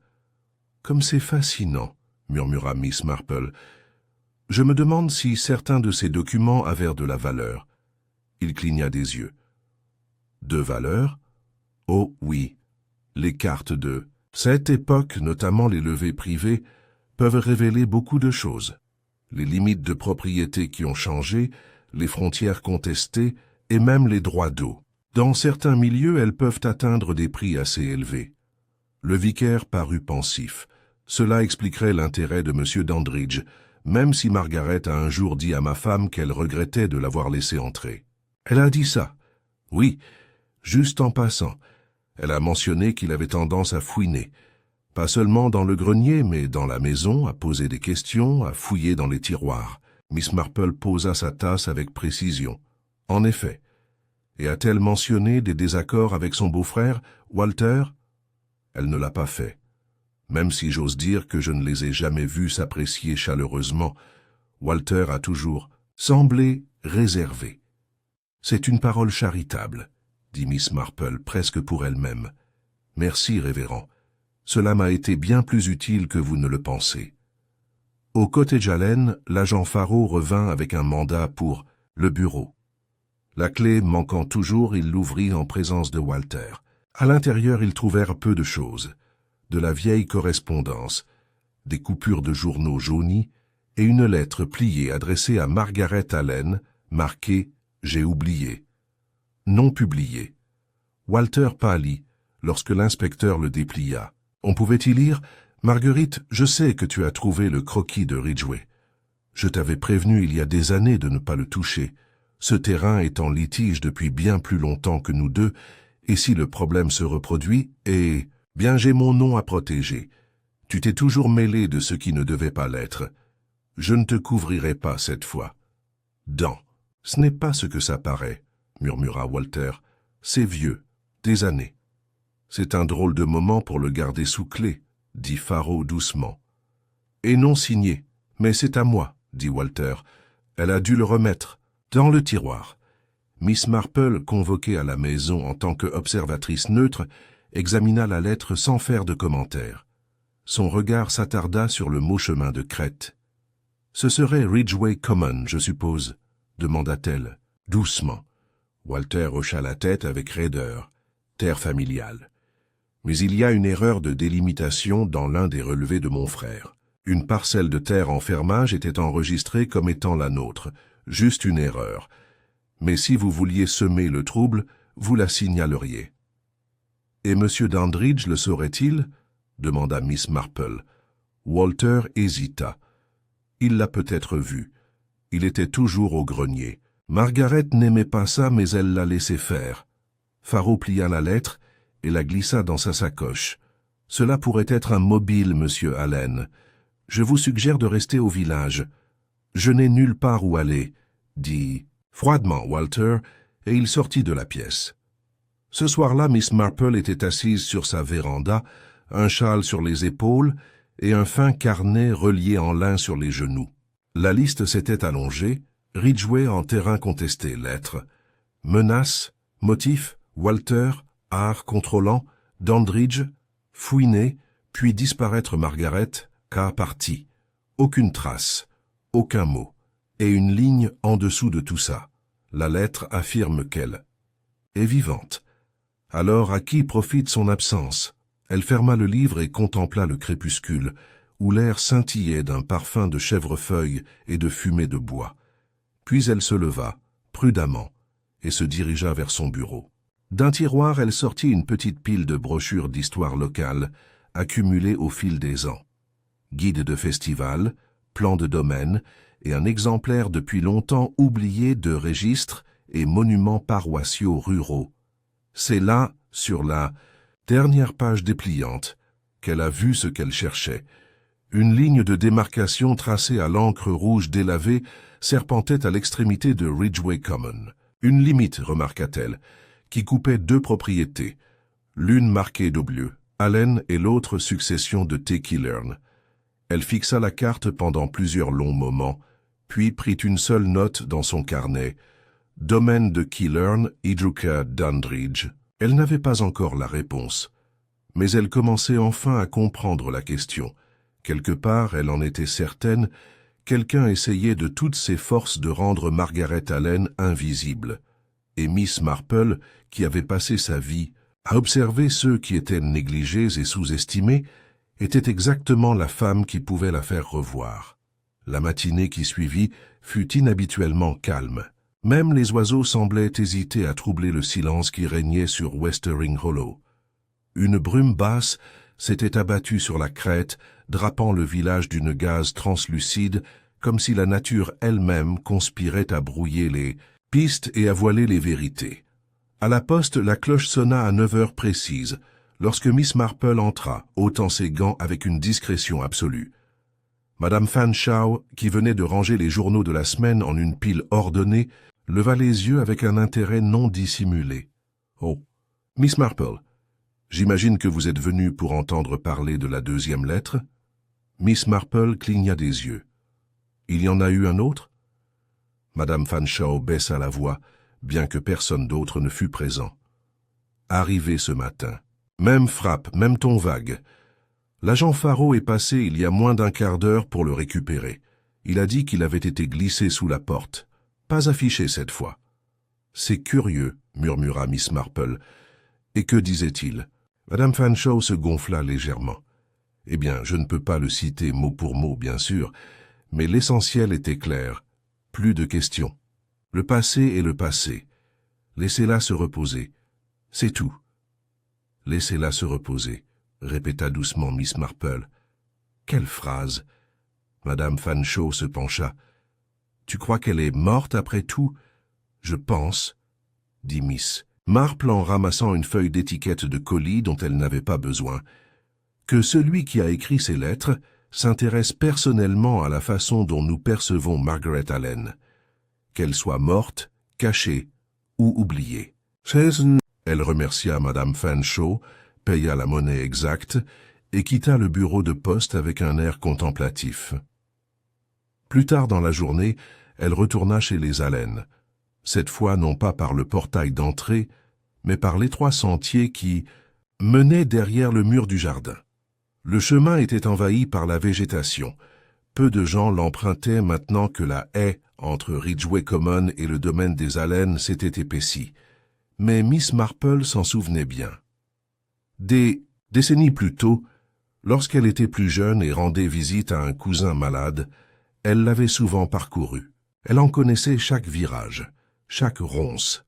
Comme c'est fascinant, » murmura Miss Marple. « Je me demande si certains de ces documents avaient de la valeur. » Il cligna des yeux. « De valeur? Oh oui, les cartes de cette époque, notamment les levées privées, peuvent révéler beaucoup de choses. Les limites de propriété qui ont changé, les frontières contestées et même les droits d'eau. Dans certains milieux, elles peuvent atteindre des prix assez élevés. » Le vicaire parut pensif. Cela expliquerait l'intérêt de M. Dandridge, même si Margaret a un jour dit à ma femme qu'elle regrettait de l'avoir laissé entrer. « Elle a dit ça? »« Oui, juste en passant. Elle a mentionné qu'il avait tendance à fouiner. Pas seulement dans le grenier, mais dans la maison, à poser des questions, à fouiller dans les tiroirs. » Miss Marple posa sa tasse avec précision. « En effet. Et a-t-elle mentionné des désaccords avec son beau-frère, Walter? » Elle ne l'a pas fait. Même si j'ose dire que je ne les ai jamais vus s'apprécier chaleureusement, Walter a toujours semblé réservé. « C'est une parole charitable, » dit Miss Marple presque pour elle-même. « Merci, révérend. Cela m'a été bien plus utile que vous ne le pensez. » Au cottage Allen, l'agent Faro revint avec un mandat pour le bureau. La clé manquant toujours, il l'ouvrit en présence de Walter. À l'intérieur, ils trouvèrent peu de choses. De la vieille correspondance, des coupures de journaux jaunis et une lettre pliée adressée à Margaret Allen, marquée « J'ai oublié ». Non publiée. Walter pâlit lorsque l'inspecteur le déplia. On pouvait y lire « Marguerite, je sais que tu as trouvé le croquis de Ridgway. Je t'avais prévenu il y a des années de ne pas le toucher. Ce terrain est en litige depuis bien plus longtemps que nous deux, et si le problème se reproduit, bien j'ai mon nom à protéger. Tu t'es toujours mêlé de ce qui ne devait pas l'être. Je ne te couvrirai pas cette fois. »« Dan, ce n'est pas ce que ça paraît, » murmura Walter. « C'est vieux, des années. »« C'est un drôle de moment pour le garder sous clé, » dit Faro doucement. « Et non signé, mais c'est à moi, » dit Walter. « Elle a dû le remettre dans le tiroir. » Miss Marple, convoquée à la maison en tant qu'observatrice neutre, examina la lettre sans faire de commentaire. Son regard s'attarda sur le mot chemin de crête. « Ce serait Ridgway Common, je suppose ?» demanda-t-elle, doucement. Walter hocha la tête avec raideur. Terre familiale. « Mais il y a une erreur de délimitation dans l'un des relevés de mon frère. Une parcelle de terre en fermage était enregistrée comme étant la nôtre. Juste une erreur. Mais si vous vouliez semer le trouble, vous la signaleriez. » « Et M. Dandridge le saurait-il » demanda Miss Marple. Walter hésita. Il l'a peut-être vu. Il était toujours au grenier. Margaret n'aimait pas ça, mais elle l'a laissé faire. Faro plia la lettre et la glissa dans sa sacoche. « Cela pourrait être un mobile, monsieur Allen. Je vous suggère de rester au village. Je n'ai nulle part où aller, » dit froidement Walter, et il sortit de la pièce. Ce soir-là, Miss Marple était assise sur sa véranda, un châle sur les épaules et un fin carnet relié en lin sur les genoux. La liste s'était allongée, Ridgway en terrain contesté, lettres. Menace, motif, Walter, art contrôlant, Dandridge, fouiner, puis disparaître Margaret, cas parti. Aucune trace, aucun mot, et une ligne en dessous de tout ça. La lettre affirme qu'elle est vivante. Alors à qui profite son absence? Elle ferma le livre et contempla le crépuscule, où l'air scintillait d'un parfum de chèvrefeuille et de fumée de bois. Puis elle se leva, prudemment, et se dirigea vers son bureau. D'un tiroir, elle sortit une petite pile de brochures d'histoire locale, accumulées au fil des ans. Guide de festival, plan de domaine, et un exemplaire depuis longtemps oublié de registres et monuments paroissiaux ruraux. C'est là, sur la Dernière page dépliante, qu'elle a vu ce qu'elle cherchait. Une ligne de démarcation tracée à l'encre rouge délavée serpentait à l'extrémité de Ridgeway Common. Une limite, remarqua-t-elle, qui coupait deux propriétés, l'une marquée d'Aublieu, Allen et l'autre succession de T. Killern. Elle fixa la carte pendant plusieurs longs moments, puis prit une seule note dans son carnet. Domaine de Killern, Idruka Dandridge. Elle n'avait pas encore la réponse, mais elle commençait enfin à comprendre la question. Quelque part, elle en était certaine, quelqu'un essayait de toutes ses forces de rendre Margaret Allen invisible. Et Miss Marple, qui avait passé sa vie à observer ceux qui étaient négligés et sous-estimés, était exactement la femme qui pouvait la faire revoir. La matinée qui suivit fut inhabituellement calme. Même les oiseaux semblaient hésiter à troubler le silence qui régnait sur Westering Hollow. Une brume basse s'était abattue sur la crête, drapant le village d'une gaze translucide, comme si la nature elle-même conspirait à brouiller les pistes et à voiler les vérités. À la poste, la cloche sonna à 9 heures précises, lorsque Miss Marple entra, ôtant ses gants avec une discrétion absolue. Madame Fanshawe, qui venait de ranger les journaux de la semaine en une pile ordonnée, leva les yeux avec un intérêt non dissimulé. « Oh, Miss Marple, j'imagine que vous êtes venue pour entendre parler de la deuxième lettre ?» Miss Marple cligna des yeux. « Il y en a eu un autre ?» Madame Fanshawe baissa la voix, bien que personne d'autre ne fût présent. « Arrivé ce matin. Même frappe, même ton vague. L'agent Faro est passé il y a moins d'un quart d'heure pour le récupérer. Il a dit qu'il avait été glissé sous la porte. Pas affiché cette fois. »« C'est curieux, » murmura Miss Marple. « Et que disait-il » Madame Fanshawe se gonfla légèrement. « Eh bien, je ne peux pas le citer mot pour mot, bien sûr, mais l'essentiel était clair. Plus de questions. Le passé est le passé. Laissez-la se reposer. C'est tout. »« Laissez-la se reposer, » répéta doucement Miss Marple. « Quelle phrase !» Madame Fanshawe se pencha. « Tu crois qu'elle est morte après tout ?»« Je pense, » dit Miss Marple en ramassant une feuille d'étiquette de colis dont elle n'avait pas besoin, « que celui qui a écrit ces lettres s'intéresse personnellement à la façon dont nous percevons Margaret Allen, qu'elle soit morte, cachée ou oubliée. » Elle remercia Madame Fanshawe, paya la monnaie exacte et quitta le bureau de poste avec un air contemplatif. Plus tard dans la journée, elle retourna chez les Allen, cette fois non pas par le portail d'entrée, mais par l'étroit sentier qui menait derrière le mur du jardin. Le chemin était envahi par la végétation. Peu de gens l'empruntaient maintenant que la haie entre Ridgeway Common et le domaine des Allen s'était épaissie. Mais Miss Marple s'en souvenait bien. Des décennies plus tôt, lorsqu'elle était plus jeune et rendait visite à un cousin malade, elle l'avait souvent parcouru. Elle en connaissait chaque virage, chaque ronce.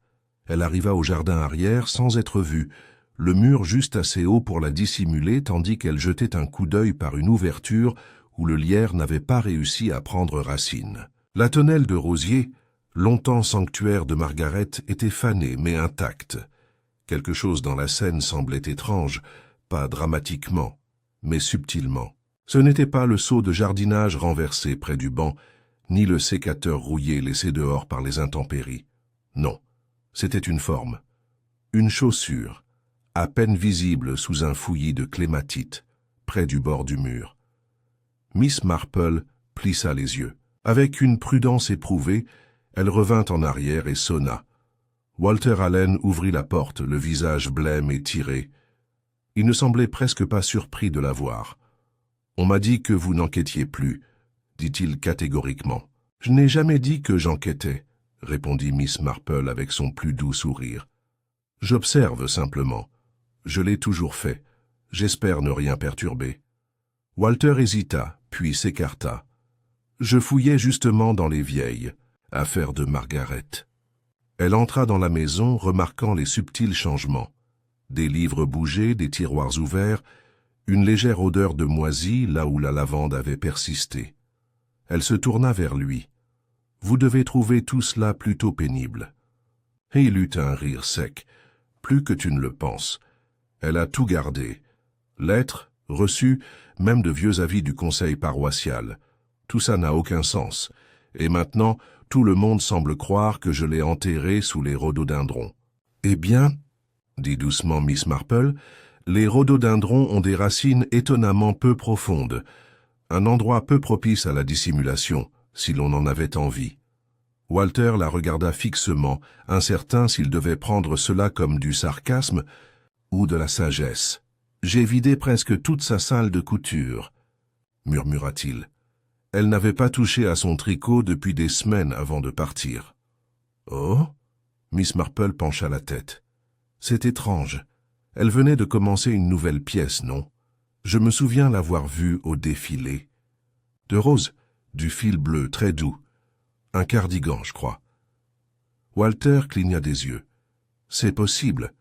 Elle arriva au jardin arrière sans être vue, le mur juste assez haut pour la dissimuler tandis qu'elle jetait un coup d'œil par une ouverture où le lierre n'avait pas réussi à prendre racine. La tonnelle de rosier, longtemps sanctuaire de Margaret, était fanée mais intacte. Quelque chose dans la scène semblait étrange, pas dramatiquement, mais subtilement. Ce n'était pas le seau de jardinage renversé près du banc, ni le sécateur rouillé laissé dehors par les intempéries. Non, c'était une forme, une chaussure, à peine visible sous un fouillis de clématite, près du bord du mur. Miss Marple plissa les yeux. Avec une prudence éprouvée, elle revint en arrière et sonna. Walter Allen ouvrit la porte, le visage blême et tiré. Il ne semblait presque pas surpris de la voir. « On m'a dit que vous n'enquêtiez plus », dit-il catégoriquement. « Je n'ai jamais dit que j'enquêtais », répondit Miss Marple avec son plus doux sourire. « J'observe simplement. Je l'ai toujours fait. J'espère ne rien perturber. » Walter hésita, puis s'écarta. « Je fouillais justement dans les vieilles, affaires de Margaret. » Elle entra dans la maison, remarquant les subtils changements. Des livres bougés, des tiroirs ouverts, une légère odeur de moisi là où la lavande avait persisté. Elle se tourna vers lui. « Vous devez trouver tout cela plutôt pénible. » Et il eut un rire sec. « Plus que tu ne le penses. Elle a tout gardé. Lettres, reçus, même de vieux avis du conseil paroissial. Tout ça n'a aucun sens. Et maintenant, tout le monde semble croire que je l'ai enterré sous les rhododendrons. Eh bien, dit doucement Miss Marple, les rhododendrons ont des racines étonnamment peu profondes, un endroit peu propice à la dissimulation, si l'on en avait envie. Walter la regarda fixement, incertain s'il devait prendre cela comme du sarcasme ou de la sagesse. « J'ai vidé presque toute sa salle de couture, » murmura-t-il. Elle n'avait pas touché à son tricot depuis des semaines avant de partir. « Oh » Miss Marple pencha la tête. « C'est étrange. Elle venait de commencer une nouvelle pièce, non? Je me souviens l'avoir vue au défilé. De rose, du fil bleu très doux. Un cardigan, je crois. » Walter cligna des yeux. « C'est possible.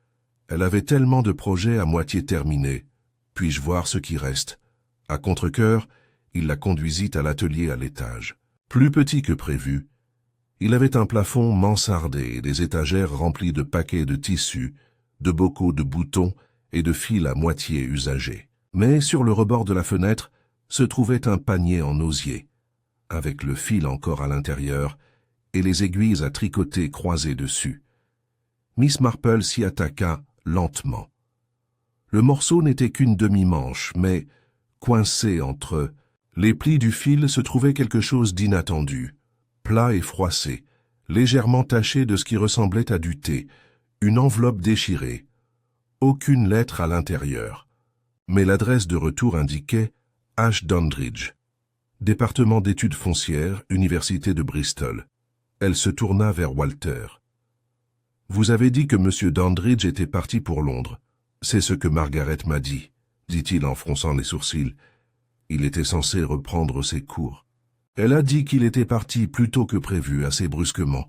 Elle avait tellement de projets à moitié terminés. Puis-je voir ce qui reste ?» À contre-cœur, il la conduisit à l'atelier à l'étage. Plus petit que prévu, il avait un plafond mansardé et des étagères remplies de paquets de tissus, de bocaux de boutons et de fils à moitié usagés. Mais sur le rebord de la fenêtre se trouvait un panier en osier, avec le fil encore à l'intérieur et les aiguilles à tricoter croisées dessus. Miss Marple s'y attaqua lentement. Le morceau n'était qu'une demi-manche, mais, coincé entre les plis du fil, se trouvait quelque chose d'inattendu, plat et froissé, légèrement taché de ce qui ressemblait à du thé, une enveloppe déchirée. Aucune lettre à l'intérieur, mais l'adresse de retour indiquait H. Dandridge, département d'études foncières, Université de Bristol. Elle se tourna vers Walter. « Vous avez dit que M. Dandridge était parti pour Londres. C'est ce que Margaret m'a dit, » dit-il en fronçant les sourcils. Il était censé reprendre ses cours. Elle a dit qu'il était parti plus tôt que prévu, assez brusquement,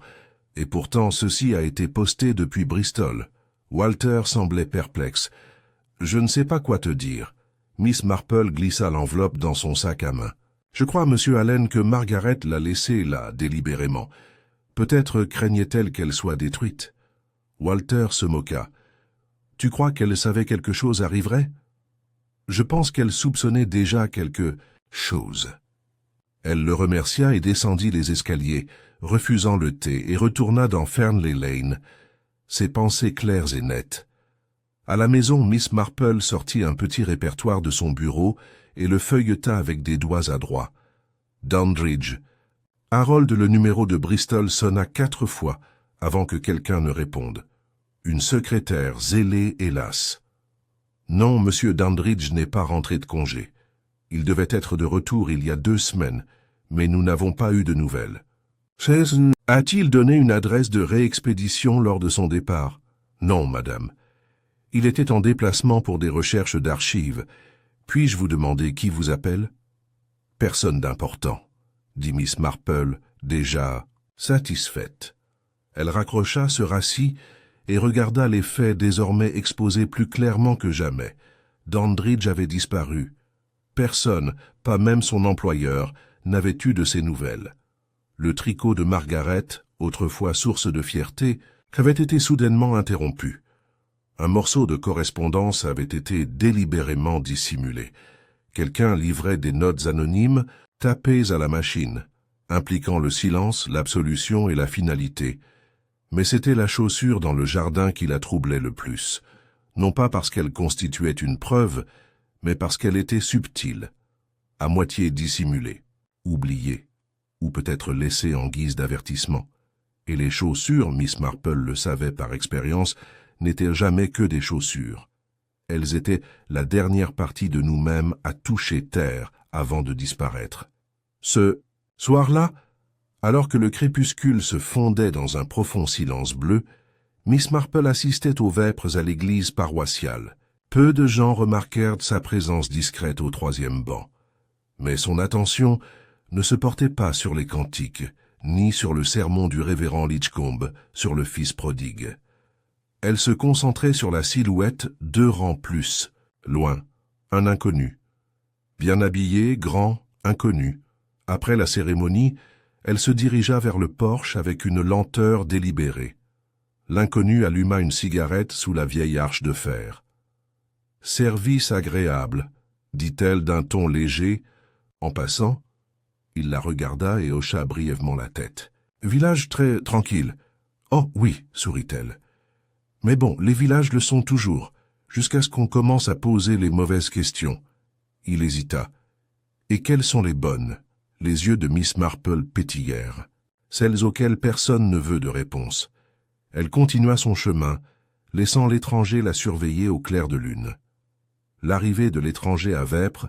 et pourtant ceci a été posté depuis Bristol. Walter semblait perplexe. « Je ne sais pas quoi te dire. » Miss Marple glissa l'enveloppe dans son sac à main. « Je crois, Monsieur Allen, que Margaret l'a laissée là, délibérément. Peut-être craignait-elle qu'elle soit détruite. » Walter se moqua. « Tu crois qu'elle savait quelque chose arriverait ?»« Je pense qu'elle soupçonnait déjà quelque chose. » Elle le remercia et descendit les escaliers, refusant le thé, et retourna dans Fernley Lane, ses pensées claires et nettes. À la maison, Miss Marple sortit un petit répertoire de son bureau et le feuilleta avec des doigts adroits. Dandridge. Harold, le numéro de Bristol, sonna 4 fois avant que quelqu'un ne réponde. Une secrétaire zélée, hélas. Non, Monsieur Dandridge n'est pas rentré de congé. Il devait être de retour il y a 2 semaines, mais nous n'avons pas eu de nouvelles. A-t-il donné une adresse de réexpédition lors de son départ? Non, madame. Il était en déplacement pour des recherches d'archives. Puis-je vous demander qui vous appelle? Personne d'important, dit Miss Marple, déjà satisfaite. Elle raccrocha, se rassit et regarda les faits désormais exposés plus clairement que jamais. Dandridge avait disparu. Personne, pas même son employeur, n'avait eu de ses nouvelles. Le tricot de Margaret, autrefois source de fierté, avait été soudainement interrompu. Un morceau de correspondance avait été délibérément dissimulé. Quelqu'un livrait des notes anonymes, tapées à la machine, impliquant le silence, l'absolution et la finalité. Mais c'était la chaussure dans le jardin qui la troublait le plus, non pas parce qu'elle constituait une preuve, mais parce qu'elle était subtile, à moitié dissimulée, oubliée, ou peut-être laissée en guise d'avertissement. Et les chaussures, Miss Marple le savait par expérience, n'étaient jamais que des chaussures. Elles étaient la dernière partie de nous-mêmes à toucher terre avant de disparaître. Ce soir-là, alors que le crépuscule se fondait dans un profond silence bleu, Miss Marple assistait aux vêpres à l'église paroissiale. Peu de gens remarquèrent sa présence discrète au 3e banc. Mais son attention ne se portait pas sur les cantiques, ni sur le sermon du révérend Litchcombe sur le fils prodigue. Elle se concentrait sur la silhouette 2 rangs plus, loin, un inconnu. Bien habillé, grand, inconnu. Après la cérémonie, elle se dirigea vers le porche avec une lenteur délibérée. L'inconnu alluma une cigarette sous la vieille arche de fer. « Service agréable », dit-elle d'un ton léger. En passant, il la regarda et hocha brièvement la tête. « Village très tranquille. »« Oh oui, » sourit-elle. « Mais bon, les villages le sont toujours, jusqu'à ce qu'on commence à poser les mauvaises questions. » Il hésita. « Et quelles sont les bonnes ?» Les yeux de Miss Marple pétillèrent, celles auxquelles personne ne veut de réponse. Elle continua son chemin, laissant l'étranger la surveiller au clair de lune. L'arrivée de l'étranger à Vêpres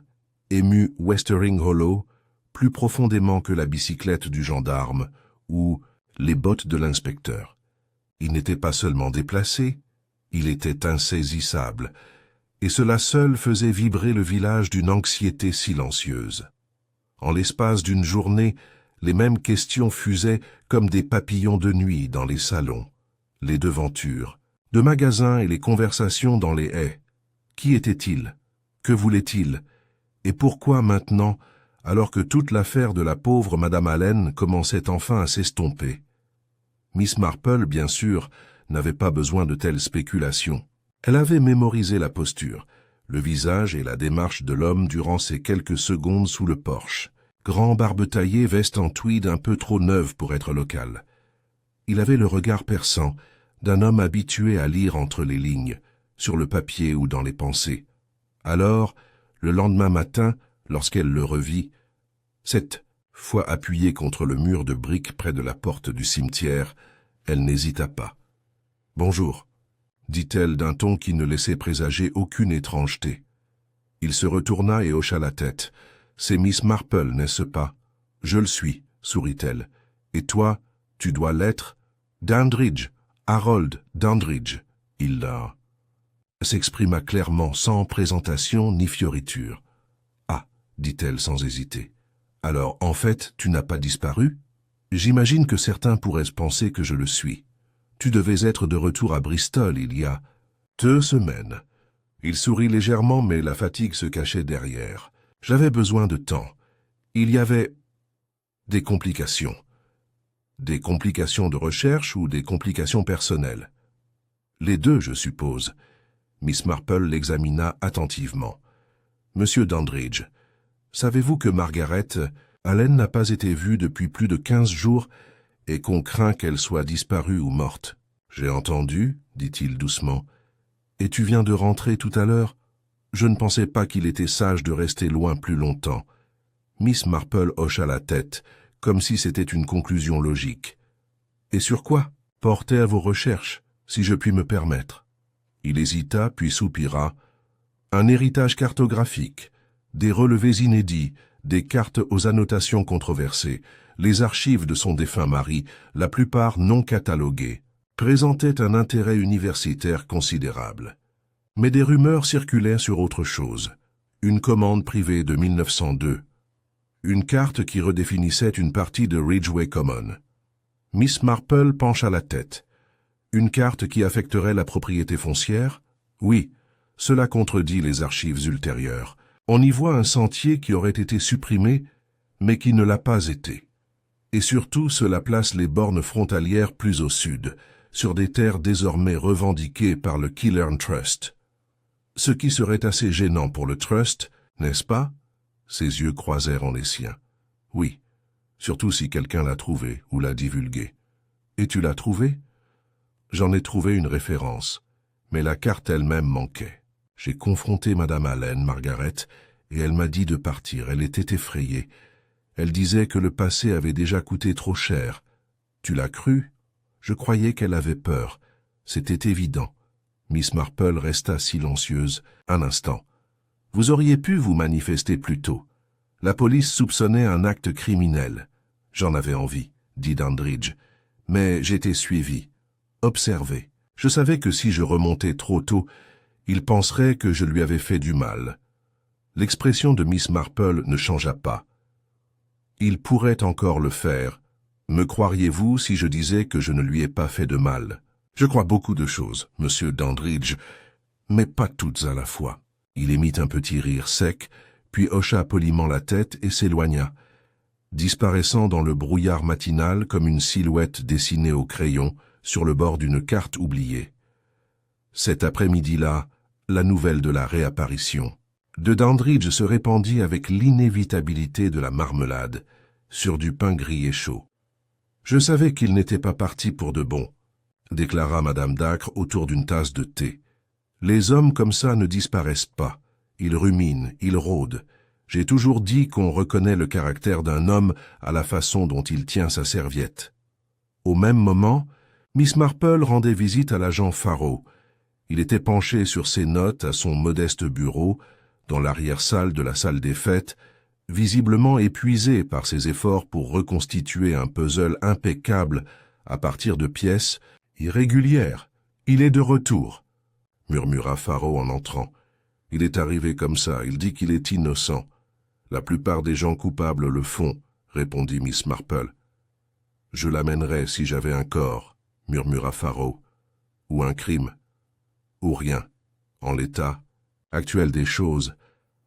émut Westering Hollow plus profondément que la bicyclette du gendarme ou les bottes de l'inspecteur. Il n'était pas seulement déplacé, il était insaisissable, et cela seul faisait vibrer le village d'une anxiété silencieuse. En l'espace d'une journée, les mêmes questions fusaient comme des papillons de nuit dans les salons, les devantures, de magasins et les conversations dans les haies. Qui était-il? Que voulait-il? Et pourquoi maintenant, alors que toute l'affaire de la pauvre Madame Allen commençait enfin à s'estomper? Miss Marple, bien sûr, n'avait pas besoin de telles spéculations. Elle avait mémorisé la posture, le visage et la démarche de l'homme durant ces quelques secondes sous le porche. Grand barbe taillée, veste en tweed un peu trop neuve pour être local. Il avait le regard perçant d'un homme habitué à lire entre les lignes, sur le papier ou dans les pensées. Alors, le lendemain matin, lorsqu'elle le revit, cette fois appuyée contre le mur de briques près de la porte du cimetière, elle n'hésita pas. « Bonjour », dit-elle d'un ton qui ne laissait présager aucune étrangeté. Il se retourna et hocha la tête. « C'est Miss Marple, n'est-ce pas ?»« Je le suis, » sourit-elle. « Et toi, tu dois l'être ?»« Dandridge, Harold Dandridge. » Il s'exprima clairement, sans présentation ni fioriture. « Ah, » dit-elle sans hésiter. « Alors, en fait, tu n'as pas disparu ? J'imagine que certains pourraient penser que je le suis. Tu devais être de retour à Bristol il y a 2 semaines. » Il sourit légèrement, mais la fatigue se cachait derrière. « J'avais besoin de temps. Il y avait des complications. Des complications de recherche ou des complications personnelles. Les deux, je suppose. » Miss Marple l'examina attentivement. « Monsieur Dandridge, savez-vous que Margaret Allen n'a pas été vue depuis plus de 15 jours et qu'on craint qu'elle soit disparue ou morte? »« J'ai entendu, » dit-il doucement. « Et tu viens de rentrer tout à l'heure? Je ne pensais pas qu'il était sage de rester loin plus longtemps. » Miss Marple hocha la tête, comme si c'était une conclusion logique. « Et sur quoi? Portez à vos recherches, si je puis me permettre. » Il hésita, puis soupira. « Un héritage cartographique, des relevés inédits, des cartes aux annotations controversées, les archives de son défunt mari, la plupart non cataloguées, présentaient un intérêt universitaire considérable. Mais des rumeurs circulaient sur autre chose. Une commande privée de 1902. Une carte qui redéfinissait une partie de Ridgeway Common. » Miss Marple pencha la tête. « Une carte qui affecterait la propriété foncière? Oui, cela contredit les archives ultérieures. On y voit un sentier qui aurait été supprimé, mais qui ne l'a pas été. Et surtout, cela place les bornes frontalières plus au sud, sur des terres désormais revendiquées par le Killern Trust. Ce qui serait assez gênant pour le Trust, n'est-ce pas? » Ses yeux croisèrent en les siens. « Oui, surtout si quelqu'un l'a trouvé ou l'a divulgué. »« Et tu l'as trouvé? » ?»« J'en ai trouvé une référence, mais la carte elle-même manquait. J'ai confronté Madame Allen, Margaret, et elle m'a dit de partir. Elle était effrayée. Elle disait que le passé avait déjà coûté trop cher. Tu l'as cru? Je croyais qu'elle avait peur. C'était évident. » Miss Marple resta silencieuse un instant. « Vous auriez pu vous manifester plus tôt. La police soupçonnait un acte criminel. J'en avais envie, » dit Dandridge. « Mais j'étais suivi, observé. Je savais que si je remontais trop tôt, il penserait que je lui avais fait du mal. » L'expression de Miss Marple ne changea pas. « Il pourrait encore le faire. Me croiriez-vous si je disais que je ne lui ai pas fait de mal? Je crois beaucoup de choses, monsieur Dandridge, mais pas toutes à la fois. » Il émit un petit rire sec, puis hocha poliment la tête et s'éloigna, disparaissant dans le brouillard matinal comme une silhouette dessinée au crayon sur le bord d'une carte oubliée. Cet après-midi-là, la nouvelle de la réapparition de Dandridge se répandit avec l'inévitabilité de la marmelade sur du pain grillé chaud. « Je savais qu'il n'était pas parti pour de bon », déclara Madame Dacre autour d'une tasse de thé. « Les hommes comme ça ne disparaissent pas. Ils ruminent, ils rôdent. J'ai toujours dit qu'on reconnaît le caractère d'un homme à la façon dont il tient sa serviette. » Au même moment, Miss Marple rendait visite à l'agent Farrow. Il était penché sur ses notes à son modeste bureau, dans l'arrière-salle de la salle des fêtes, visiblement épuisé par ses efforts pour reconstituer un puzzle impeccable à partir de pièces irrégulières. « Il est de retour », murmura Farrow en entrant. « Il est arrivé comme ça, il dit qu'il est innocent. La plupart des gens coupables le font, » répondit Miss Marple. « Je l'amènerais si j'avais un corps, » murmura Farrow. « Ou un crime. Ou rien. En l'état actuel des choses,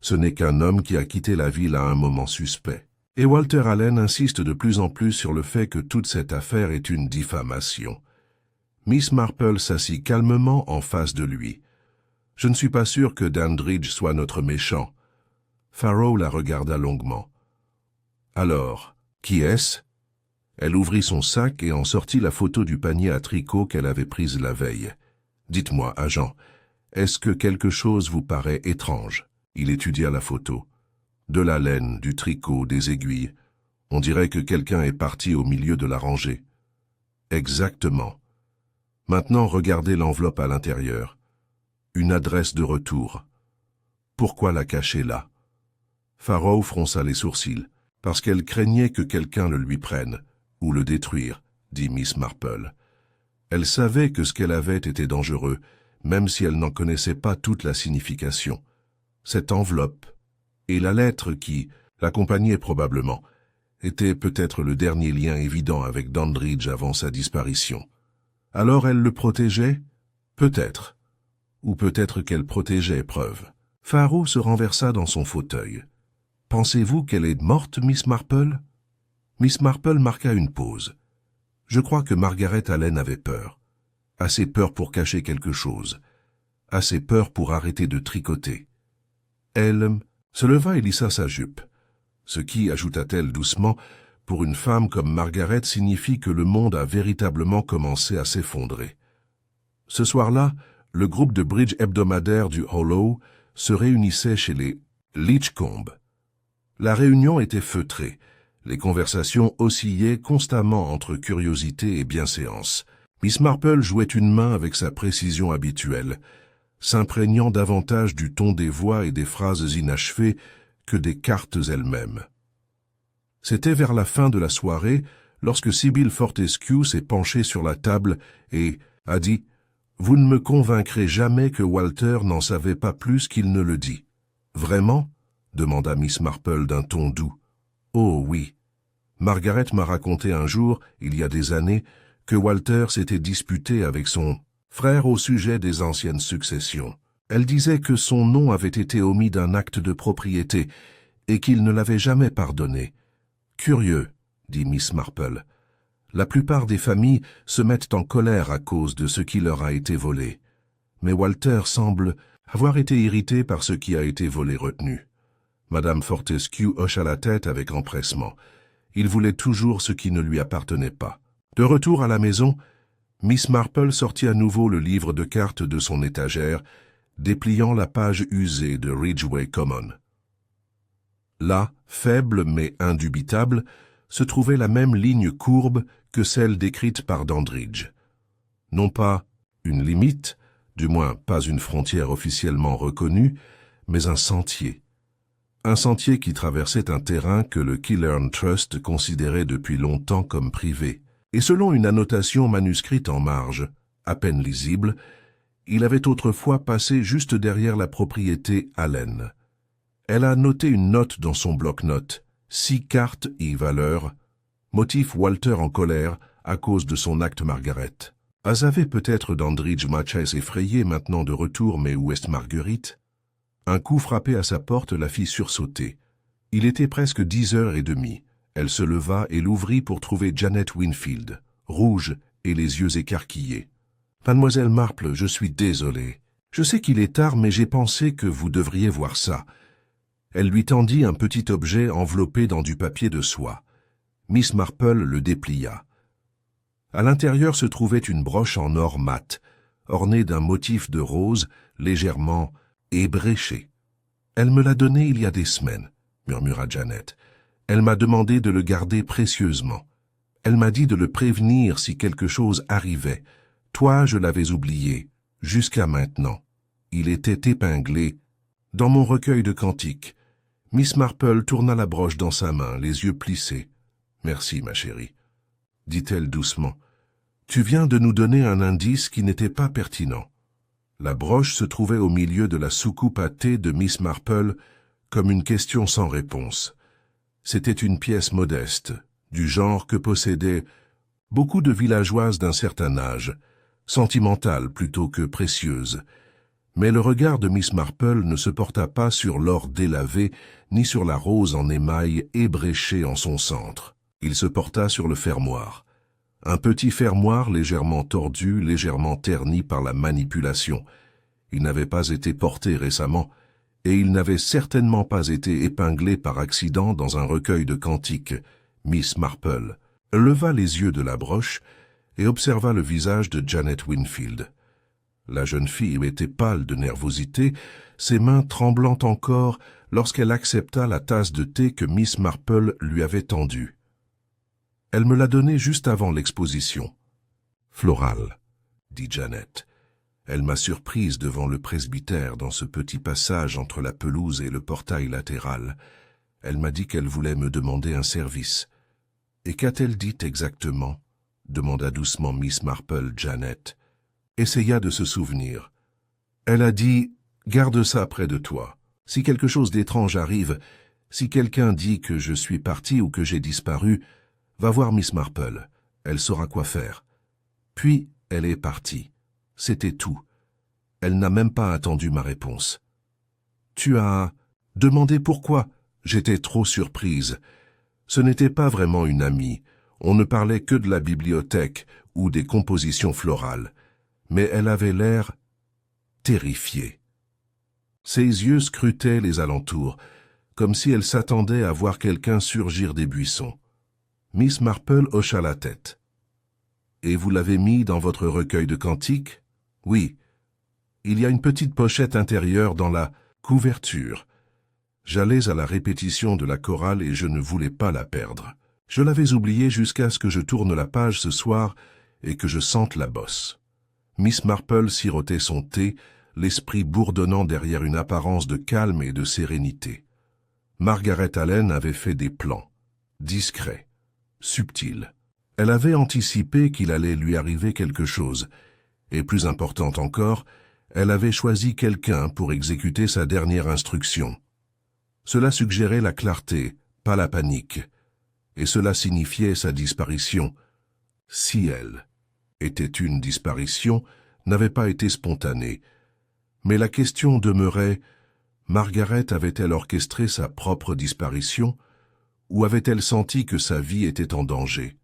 ce n'est qu'un homme qui a quitté la ville à un moment suspect. » Et Walter Allen insiste de plus en plus sur le fait que toute cette affaire est une diffamation. Miss Marple s'assit calmement en face de lui. « Je ne suis pas sûr que Dandridge soit notre méchant. » Farrow la regarda longuement. « Alors, qui est-ce » Elle ouvrit son sac et en sortit la photo du panier à tricot qu'elle avait prise la veille. « Dites-moi, agent, est-ce que quelque chose vous paraît étrange ?» Il étudia la photo. De la laine, du tricot, des aiguilles. On dirait que quelqu'un est parti au milieu de la rangée. Exactement. Maintenant, regardez l'enveloppe à l'intérieur. Une adresse de retour. Pourquoi la cacher là? Farrow fronça les sourcils. Parce qu'elle craignait que quelqu'un le lui prenne, ou le détruire, dit Miss Marple. Elle savait que ce qu'elle avait était dangereux, même si elle n'en connaissait pas toute la signification. Cette enveloppe, et la lettre qui l'accompagnait probablement, était peut-être le dernier lien évident avec Dandridge avant sa disparition. Alors elle le protégeait? Peut-être. Ou peut-être qu'elle protégeait preuve. Farrow se renversa dans son fauteuil. « Pensez-vous qu'elle est morte, Miss Marple ?» Miss Marple marqua une pause. « Je crois que Margaret Allen avait peur. Assez peur pour cacher quelque chose. Assez peur pour arrêter de tricoter. Elle se leva et lissa sa jupe. Ce qui, ajouta-t-elle doucement, pour une femme comme Margaret signifie que le monde a véritablement commencé à s'effondrer. » Ce soir-là, le groupe de bridge hebdomadaire du Hollow se réunissait chez les Litchcombe. La réunion était feutrée. Les conversations oscillaient constamment entre curiosité et bienséance. Miss Marple jouait une main avec sa précision habituelle, s'imprégnant davantage du ton des voix et des phrases inachevées que des cartes elles-mêmes. C'était vers la fin de la soirée, lorsque Sybil Fortescue s'est penchée sur la table et a dit « Vous ne me convaincrez jamais que Walter n'en savait pas plus qu'il ne le dit. »« Vraiment ?» demanda Miss Marple d'un ton doux. « Oh oui. Margaret m'a raconté un jour, il y a des années, que Walter s'était disputé avec son frère au sujet des anciennes successions. Elle disait que son nom avait été omis d'un acte de propriété et qu'il ne l'avait jamais pardonné. Curieux, dit Miss Marple. La plupart des familles se mettent en colère à cause de ce qui leur a été volé. Mais Walter semble avoir été irrité par ce qui a été volé retenu. Madame Fortescue hocha la tête avec empressement. Il voulait toujours ce qui ne lui appartenait pas. De retour à la maison, Miss Marple sortit à nouveau le livre de cartes de son étagère, dépliant la page usée de Ridgeway Common. Là, faible mais indubitable, se trouvait la même ligne courbe que celle décrite par Dandridge. Non pas une limite, du moins pas une frontière officiellement reconnue, mais un sentier. Un sentier qui traversait un terrain que le Killearn Trust considérait depuis longtemps comme privé. Et selon une annotation manuscrite en marge, à peine lisible, il avait autrefois passé juste derrière la propriété Allen. Elle a noté une note dans son bloc-notes, 6 cartes et valeurs, motif Walter en colère à cause de son acte Margaret. Avait peut-être Dandridge Matches effrayé maintenant de retour, mais où est Marguerite? Un coup frappé à sa porte la fit sursauter. Il était presque 10h30. Elle se leva et l'ouvrit pour trouver Janet Winfield, rouge et les yeux écarquillés. « Mademoiselle Marple, je suis désolée. Je sais qu'il est tard, mais j'ai pensé que vous devriez voir ça. » Elle lui tendit un petit objet enveloppé dans du papier de soie. Miss Marple le déplia. À l'intérieur se trouvait une broche en or mat, ornée d'un motif de rose légèrement ébréché. « Elle me l'a donné il y a des semaines, » murmura Janet. « Elle m'a demandé de le garder précieusement. Elle m'a dit de le prévenir si quelque chose arrivait. Toi, je l'avais oublié, jusqu'à maintenant. Il était épinglé dans mon recueil de cantiques. » Miss Marple tourna la broche dans sa main, les yeux plissés. « Merci, ma chérie, » dit-elle doucement. « Tu viens de nous donner un indice qui n'était pas pertinent. » La broche se trouvait au milieu de la soucoupe à thé de Miss Marple, comme une question sans réponse. C'était une pièce modeste, du genre que possédaient beaucoup de villageoises d'un certain âge, sentimentale plutôt que précieuse. Mais le regard de Miss Marple ne se porta pas sur l'or délavé, ni sur la rose en émail ébréchée en son centre. Il se porta sur le fermoir. Un petit fermoir légèrement tordu, légèrement terni par la manipulation. Il n'avait pas été porté récemment, et il n'avait certainement pas été épinglé par accident dans un recueil de cantiques. Miss Marple leva les yeux de la broche et observa le visage de Janet Winfield. La jeune fille était pâle de nervosité, ses mains tremblant encore lorsqu'elle accepta la tasse de thé que Miss Marple lui avait tendue. Elle me l'a donnée juste avant l'exposition. « Floral, » dit Janet. Elle m'a surprise devant le presbytère dans ce petit passage entre la pelouse et le portail latéral. Elle m'a dit qu'elle voulait me demander un service. « Et qu'a-t-elle dit exactement ?» demanda doucement Miss Marple Janet. Essaya de se souvenir. Elle a dit « Garde ça près de toi. Si quelque chose d'étrange arrive, si quelqu'un dit que je suis partie ou que j'ai disparu, va voir Miss Marple, elle saura quoi faire. » Puis elle est partie. C'était tout. Elle n'a même pas attendu ma réponse. « Tu as demandé pourquoi ?» J'étais trop surprise. Ce n'était pas vraiment une amie. On ne parlait que de la bibliothèque ou des compositions florales. Mais elle avait l'air terrifiée. Ses yeux scrutaient les alentours, comme si elle s'attendait à voir quelqu'un surgir des buissons. Miss Marple hocha la tête. « Et vous l'avez mis dans votre recueil de cantiques ?»« Oui. Il y a une petite pochette intérieure dans la couverture. J'allais à la répétition de la chorale et je ne voulais pas la perdre. Je l'avais oubliée jusqu'à ce que je tourne la page ce soir et que je sente la bosse. » Miss Marple sirotait son thé, l'esprit bourdonnant derrière une apparence de calme et de sérénité. Margaret Allen avait fait des plans, discrets, subtils. Elle avait anticipé qu'il allait lui arriver quelque chose, et plus important encore, elle avait choisi quelqu'un pour exécuter sa dernière instruction. Cela suggérait la clarté, pas la panique, et cela signifiait sa disparition, si elle était une disparition, n'avait pas été spontanée. Mais la question demeurait, Margaret avait-elle orchestré sa propre disparition, ou avait-elle senti que sa vie était en danger?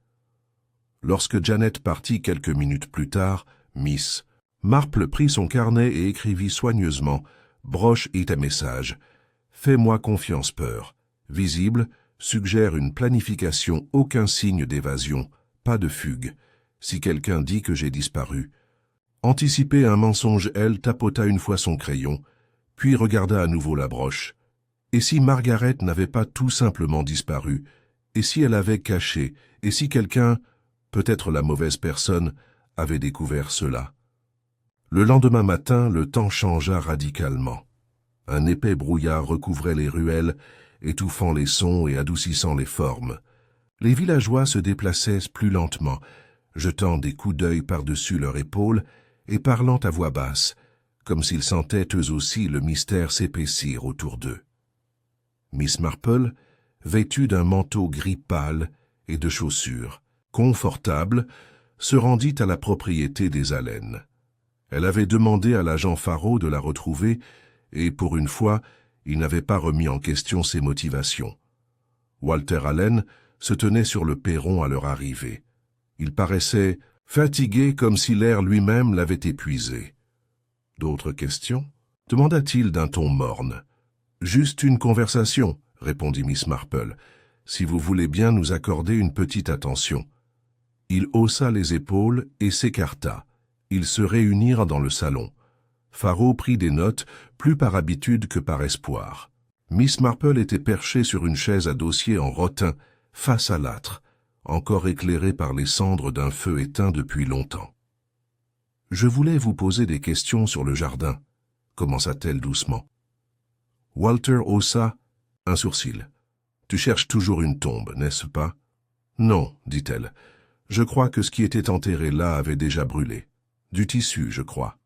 Lorsque Janet partit quelques minutes plus tard, Miss Marple prit son carnet et écrivit soigneusement « Broche et tes messages. Fais-moi confiance peur. Visible, suggère une planification, aucun signe d'évasion, pas de fugue. Si quelqu'un dit que j'ai disparu. » Anticiper un mensonge, elle tapota une fois son crayon, puis regarda à nouveau la broche. Et si Margaret n'avait pas tout simplement disparu? Et si elle avait caché? Et si quelqu'un, peut-être la mauvaise personne, avait découvert cela? Le lendemain matin, le temps changea radicalement. Un épais brouillard recouvrait les ruelles, étouffant les sons et adoucissant les formes. Les villageois se déplaçaient plus lentement, jetant des coups d'œil par-dessus leur épaule et parlant à voix basse, comme s'ils sentaient eux aussi le mystère s'épaissir autour d'eux. Miss Marple, vêtue d'un manteau gris pâle et de chaussures, confortable, se rendit à la propriété des Allen. Elle avait demandé à l'agent Faraud de la retrouver, et pour une fois, il n'avait pas remis en question ses motivations. Walter Allen se tenait sur le perron à leur arrivée. Il paraissait fatigué comme si l'air lui-même l'avait épuisé. D'autres questions? Demanda-t-il d'un ton morne. Juste une conversation, répondit Miss Marple. Si vous voulez bien nous accorder une petite attention. Il haussa les épaules et s'écarta. Ils se réunirent dans le salon. Faro prit des notes, plus par habitude que par espoir. Miss Marple était perchée sur une chaise à dossier en rotin, face à l'âtre, encore éclairée par les cendres d'un feu éteint depuis longtemps. « Je voulais vous poser des questions sur le jardin », commença-t-elle doucement. Walter haussa un sourcil. « Tu cherches toujours une tombe, n'est-ce pas ?»« Non, dit-elle. Je crois que ce qui était enterré là avait déjà brûlé. Du tissu, je crois.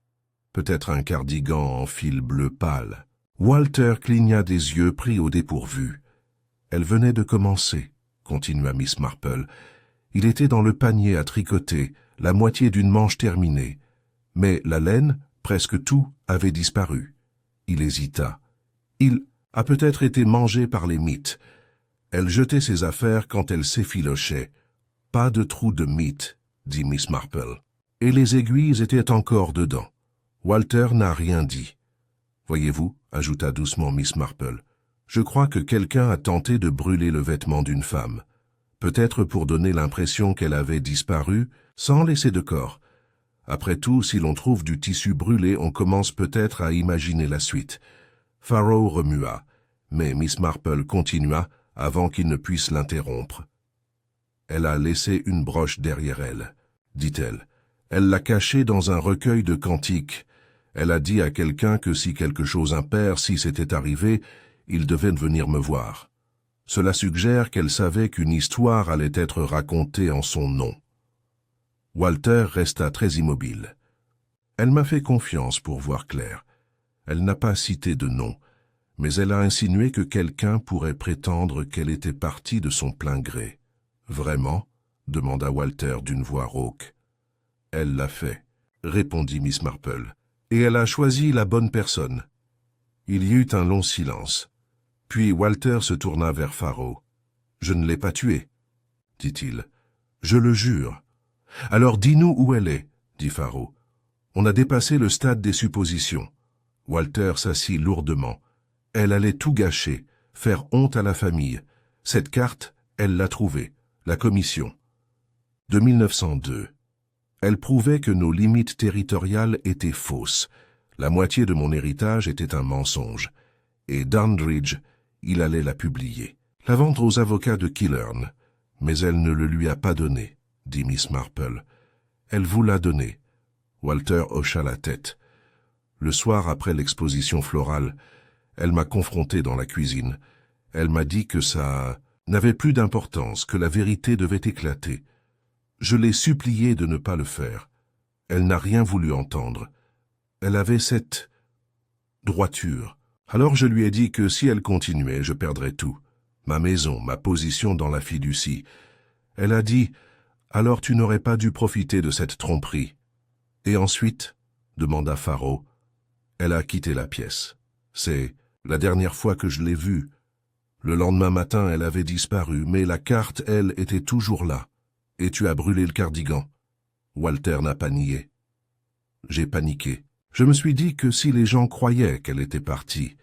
Peut-être un cardigan en fil bleu pâle. » Walter cligna des yeux pris au dépourvu. « Elle venait de commencer, » continua Miss Marple. « Il était dans le panier à tricoter, la moitié d'une manche terminée. Mais la laine, presque tout, avait disparu. » Il hésita. « Il a peut-être été mangé par les mites. Elle jetait ses affaires quand elle s'effilochait. Pas de trou de mythe, dit Miss Marple. Et les aiguilles étaient encore dedans. » Walter n'a rien dit. « Voyez-vous, » ajouta doucement Miss Marple, « je crois que quelqu'un a tenté de brûler le vêtement d'une femme. Peut-être pour donner l'impression qu'elle avait disparu, sans laisser de corps. Après tout, si l'on trouve du tissu brûlé, on commence peut-être à imaginer la suite. » Faro remua, mais Miss Marple continua avant qu'il ne puisse l'interrompre. « Elle a laissé une broche derrière elle, dit-elle. Elle l'a cachée dans un recueil de cantiques. Elle a dit à quelqu'un que si quelque chose impair s'y s'était arrivé, il devait venir me voir. Cela suggère qu'elle savait qu'une histoire allait être racontée en son nom. » Walter resta très immobile. Elle m'a fait confiance pour voir clair. Elle n'a pas cité de nom, mais elle a insinué que quelqu'un pourrait prétendre qu'elle était partie de son plein gré. « Vraiment ?» demanda Walter d'une voix rauque. « Elle l'a fait, » répondit Miss Marple. « Et elle a choisi la bonne personne. » Il y eut un long silence. Puis Walter se tourna vers Faro. « Je ne l'ai pas tuée, » dit-il. « Je le jure. »« Alors dis-nous où elle est, » dit Faro. « On a dépassé le stade des suppositions. » Walter s'assit lourdement. Elle allait tout gâcher, faire honte à la famille. Cette carte, elle l'a trouvée, la commission. De 1902. Elle prouvait que nos limites territoriales étaient fausses. La moitié de mon héritage était un mensonge. Et Dandridge, il allait la publier. La vendre aux avocats de Killern. Mais elle ne le lui a pas donné, dit Miss Marple. Elle vous l'a donné. Walter hocha la tête. Le soir après l'exposition florale, elle m'a confronté dans la cuisine. Elle m'a dit que ça n'avait plus d'importance, que la vérité devait éclater. Je l'ai suppliée de ne pas le faire. Elle n'a rien voulu entendre. Elle avait cette droiture. Alors je lui ai dit que si elle continuait, je perdrais tout. Ma maison, ma position dans la fiducie. Elle a dit « Alors tu n'aurais pas dû profiter de cette tromperie. » Et ensuite, demanda Faro, elle a quitté la pièce. C'est la dernière fois que je l'ai vue. Le lendemain matin, elle avait disparu, mais la carte, elle, était toujours là. Et tu as brûlé le cardigan. Walter n'a pas nié. J'ai paniqué. Je me suis dit que si les gens croyaient qu'elle était partie,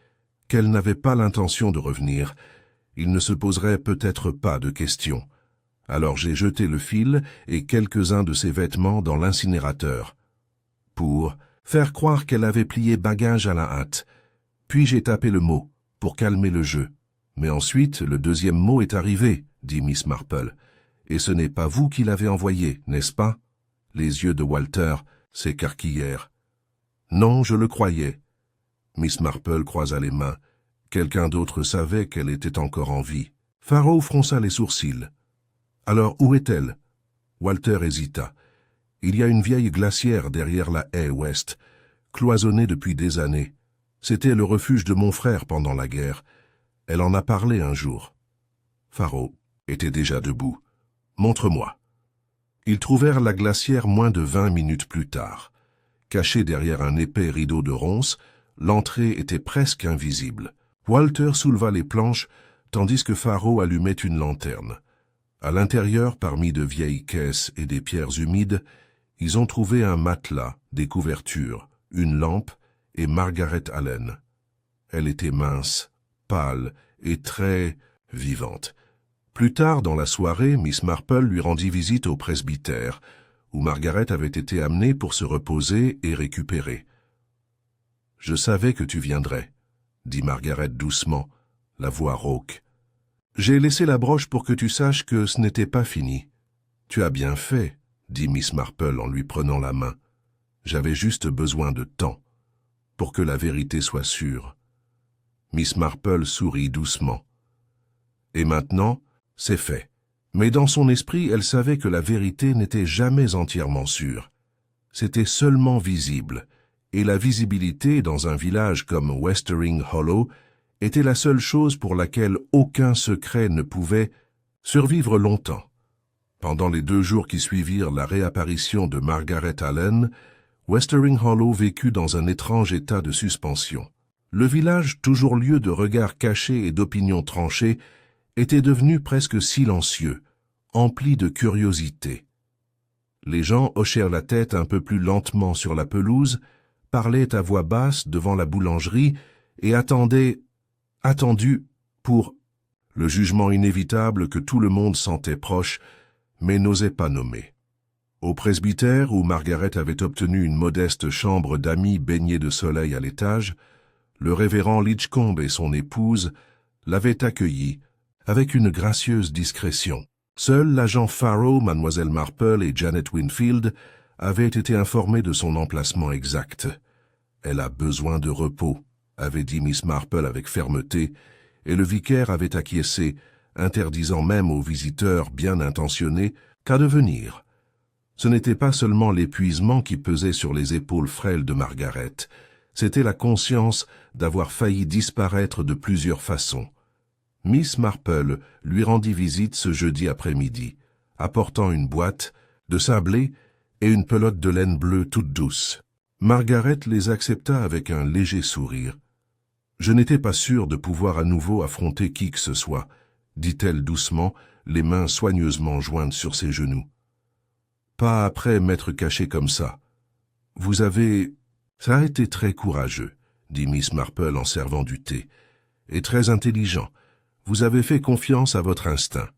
qu'elle n'avait pas l'intention de revenir, ils ne se poseraient peut-être pas de questions. Alors j'ai jeté le fil et quelques-uns de ses vêtements dans l'incinérateur, pour faire croire qu'elle avait plié bagage à la hâte. Puis j'ai tapé le mot, pour calmer le jeu. Mais ensuite, le deuxième mot est arrivé, dit Miss Marple. Et ce n'est pas vous qui l'avez envoyé, n'est-ce pas? Les yeux de Walter s'écarquillèrent. Non, je le croyais. Miss Marple croisa les mains. Quelqu'un d'autre savait qu'elle était encore en vie. Faro fronça les sourcils. Alors, où est-elle? Walter hésita. Il y a une vieille glacière derrière la haie ouest, cloisonnée depuis des années. C'était le refuge de mon frère pendant la guerre. Elle en a parlé un jour. Faro était déjà debout. Montre-moi. Ils trouvèrent la glacière moins de 20 minutes plus tard. Cachée derrière un épais rideau de ronces, l'entrée était presque invisible. Walter souleva les planches, tandis que Faro allumait une lanterne. À l'intérieur, parmi de vieilles caisses et des pierres humides, ils ont trouvé un matelas, des couvertures, une lampe et Margaret Allen. Elle était mince, pâle et très vivante. Plus tard dans la soirée, Miss Marple lui rendit visite au presbytère, où Margaret avait été amenée pour se reposer et récupérer. « Je savais que tu viendrais, » dit Margaret doucement, la voix rauque. « J'ai laissé la broche pour que tu saches que ce n'était pas fini. »« Tu as bien fait, » dit Miss Marple en lui prenant la main. « J'avais juste besoin de temps, pour que la vérité soit sûre. » Miss Marple sourit doucement. Et maintenant, c'est fait. Mais dans son esprit, elle savait que la vérité n'était jamais entièrement sûre. C'était seulement visible, et la visibilité dans un village comme Westering Hollow était la seule chose pour laquelle aucun secret ne pouvait survivre longtemps. Pendant les 2 jours qui suivirent la réapparition de Margaret Allen, Westering Hollow vécut dans un étrange état de suspension. Le village, toujours lieu de regards cachés et d'opinions tranchées, était devenu presque silencieux, empli de curiosité. Les gens hochèrent la tête un peu plus lentement sur la pelouse, parlaient à voix basse devant la boulangerie et attendu pour le jugement inévitable que tout le monde sentait proche, mais n'osait pas nommer. Au presbytère, où Margaret avait obtenu une modeste chambre d'amis baignée de soleil à l'étage, le révérend Lidgecombe et son épouse l'avaient accueilli avec une gracieuse discrétion. Seul l'agent Farrow, Mademoiselle Marple et Janet Winfield avaient été informés de son emplacement exact. « Elle a besoin de repos », avait dit Miss Marple avec fermeté, et le vicaire avait acquiescé, interdisant même aux visiteurs bien intentionnés qu'à de venir. Ce n'était pas seulement l'épuisement qui pesait sur les épaules frêles de Margaret, c'était la conscience d'avoir failli disparaître de plusieurs façons. Miss Marple lui rendit visite ce jeudi après-midi, apportant une boîte, de sablés et une pelote de laine bleue toute douce. Margaret les accepta avec un léger sourire. « Je n'étais pas sûre de pouvoir à nouveau affronter qui que ce soit, » dit-elle doucement, les mains soigneusement jointes sur ses genoux. « Pas après m'être cachée comme ça. Vous avez... » « Ça a été très courageux, » dit Miss Marple en servant du thé, « et très intelligent. Vous avez fait confiance à votre instinct. »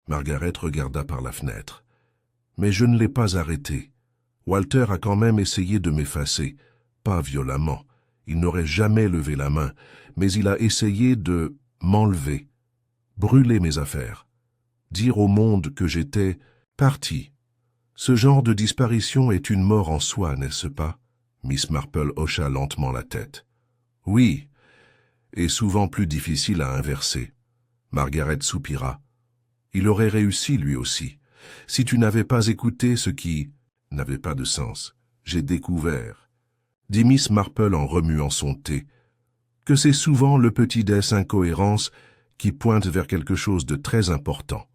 Margaret regarda par la fenêtre. « Mais je ne l'ai pas arrêté. Walter a quand même essayé de m'effacer, pas violemment. Il n'aurait jamais levé la main, mais il a essayé de m'enlever, brûler mes affaires, dire au monde que j'étais parti. Ce genre de disparition est une mort en soi, n'est-ce pas ?» Miss Marple hocha lentement la tête. « Oui, et souvent plus difficile à inverser. » Margaret soupira. « Il aurait réussi lui aussi. Si tu n'avais pas écouté ce qui n'avait pas de sens, j'ai découvert, » dit Miss Marple en remuant son thé, « que c'est souvent le petit des incohérences qui pointe vers quelque chose de très important. »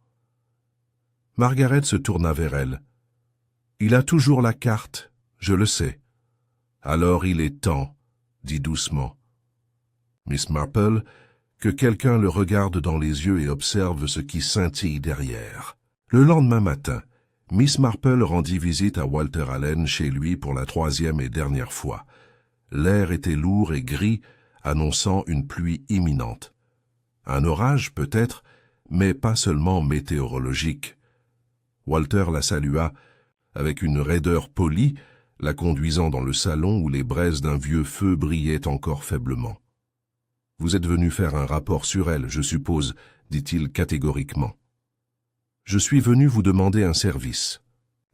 Margaret se tourna vers elle. « Il a toujours la carte, je le sais. » « Alors il est temps, » dit doucement Miss Marple, « que quelqu'un le regarde dans les yeux et observe ce qui scintille derrière. » Le lendemain matin, Miss Marple rendit visite à Walter Allen chez lui pour la 3e et dernière fois. L'air était lourd et gris, annonçant une pluie imminente. Un orage peut-être, mais pas seulement météorologique. Walter la salua avec une raideur polie, la conduisant dans le salon où les braises d'un vieux feu brillaient encore faiblement. « Vous êtes venu faire un rapport sur elle, je suppose, » dit-il catégoriquement. « Je suis venu vous demander un service, »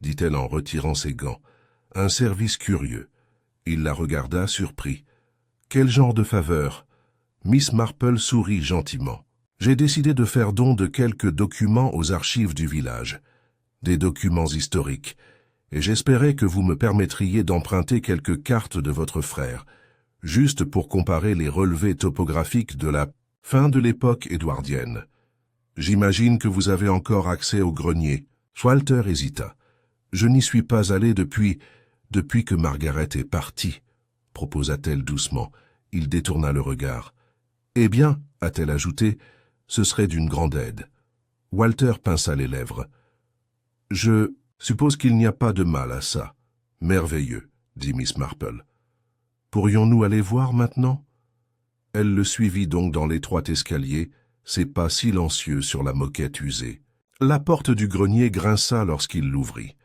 dit-elle en retirant ses gants. « Un service curieux. » Il la regarda surpris. « Quel genre de faveur ?» Miss Marple sourit gentiment. « J'ai décidé de faire don de quelques documents aux archives du village. Des documents historiques. Et j'espérais que vous me permettriez d'emprunter quelques cartes de votre frère, juste pour comparer les relevés topographiques de la fin de l'époque édouardienne. J'imagine que vous avez encore accès au grenier. » Walter hésita. « Je n'y suis pas allé depuis que Margaret est partie, » proposa-t-elle doucement. Il détourna le regard. « Eh bien, » a-t-elle ajouté, « ce serait d'une grande aide. » Walter pinça les lèvres. « Je suppose qu'il n'y a pas de mal à ça. » « Merveilleux, » dit Miss Marple. Pourrions-nous aller voir maintenant ?» Elle le suivit donc dans l'étroit escalier, ses pas silencieux sur la moquette usée. La porte du grenier grinça lorsqu'il l'ouvrit,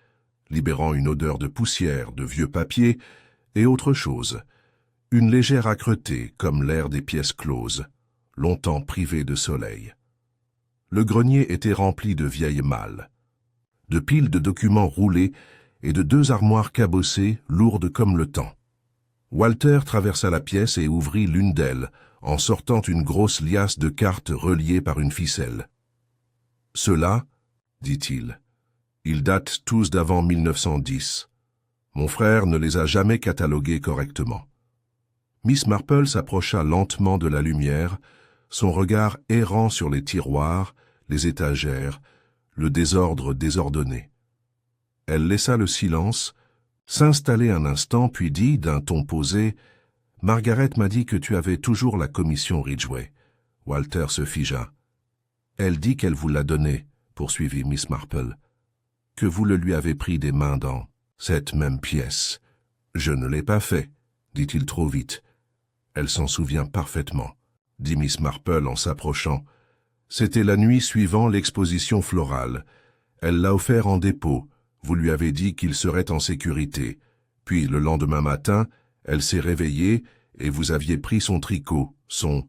libérant une odeur de poussière, de vieux papier et autre chose. Une légère âcreté, comme l'air des pièces closes, longtemps privées de soleil. Le grenier était rempli de vieilles malles, de piles de documents roulés et de 2 armoires cabossées, lourdes comme le temps. Walter traversa la pièce et ouvrit l'une d'elles, en sortant une grosse liasse de cartes reliées par une ficelle. « Ceux-là, dit-il, ils datent tous d'avant 1910. Mon frère ne les a jamais catalogués correctement. » Miss Marple s'approcha lentement de la lumière, son regard errant sur les tiroirs, les étagères, le désordre désordonné. Elle laissa le silence s'installer un instant, puis dit d'un ton posé « Margaret m'a dit que tu avais toujours la commission Ridgway. » Walter se figea. « Elle dit qu'elle vous l'a donnée, » poursuivit Miss Marple, « que vous le lui avez pris des mains dans cette même pièce. »« Je ne l'ai pas fait, » dit-il trop vite. « Elle s'en souvient parfaitement, » dit Miss Marple en s'approchant. « C'était la nuit suivant l'exposition florale. Elle l'a offert en dépôt. Vous lui avez dit qu'il serait en sécurité. Puis le lendemain matin, elle s'est réveillée et vous aviez pris son tricot, son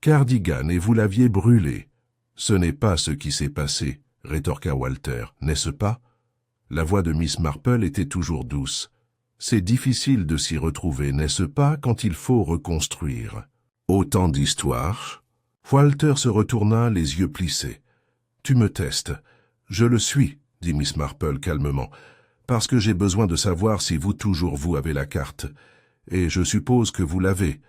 cardigan et vous l'aviez brûlé. »« Ce n'est pas ce qui s'est passé, » rétorqua Walter, « n'est-ce pas ?» La voix de Miss Marple était toujours douce. « C'est difficile de s'y retrouver, n'est-ce pas, quand il faut reconstruire. » Autant d'histoires. Walter se retourna, les yeux plissés. « Tu me testes. »« Je le suis, » dit Miss Marple calmement, « parce que j'ai besoin de savoir si vous toujours vous avez la carte. Et je suppose que vous l'avez,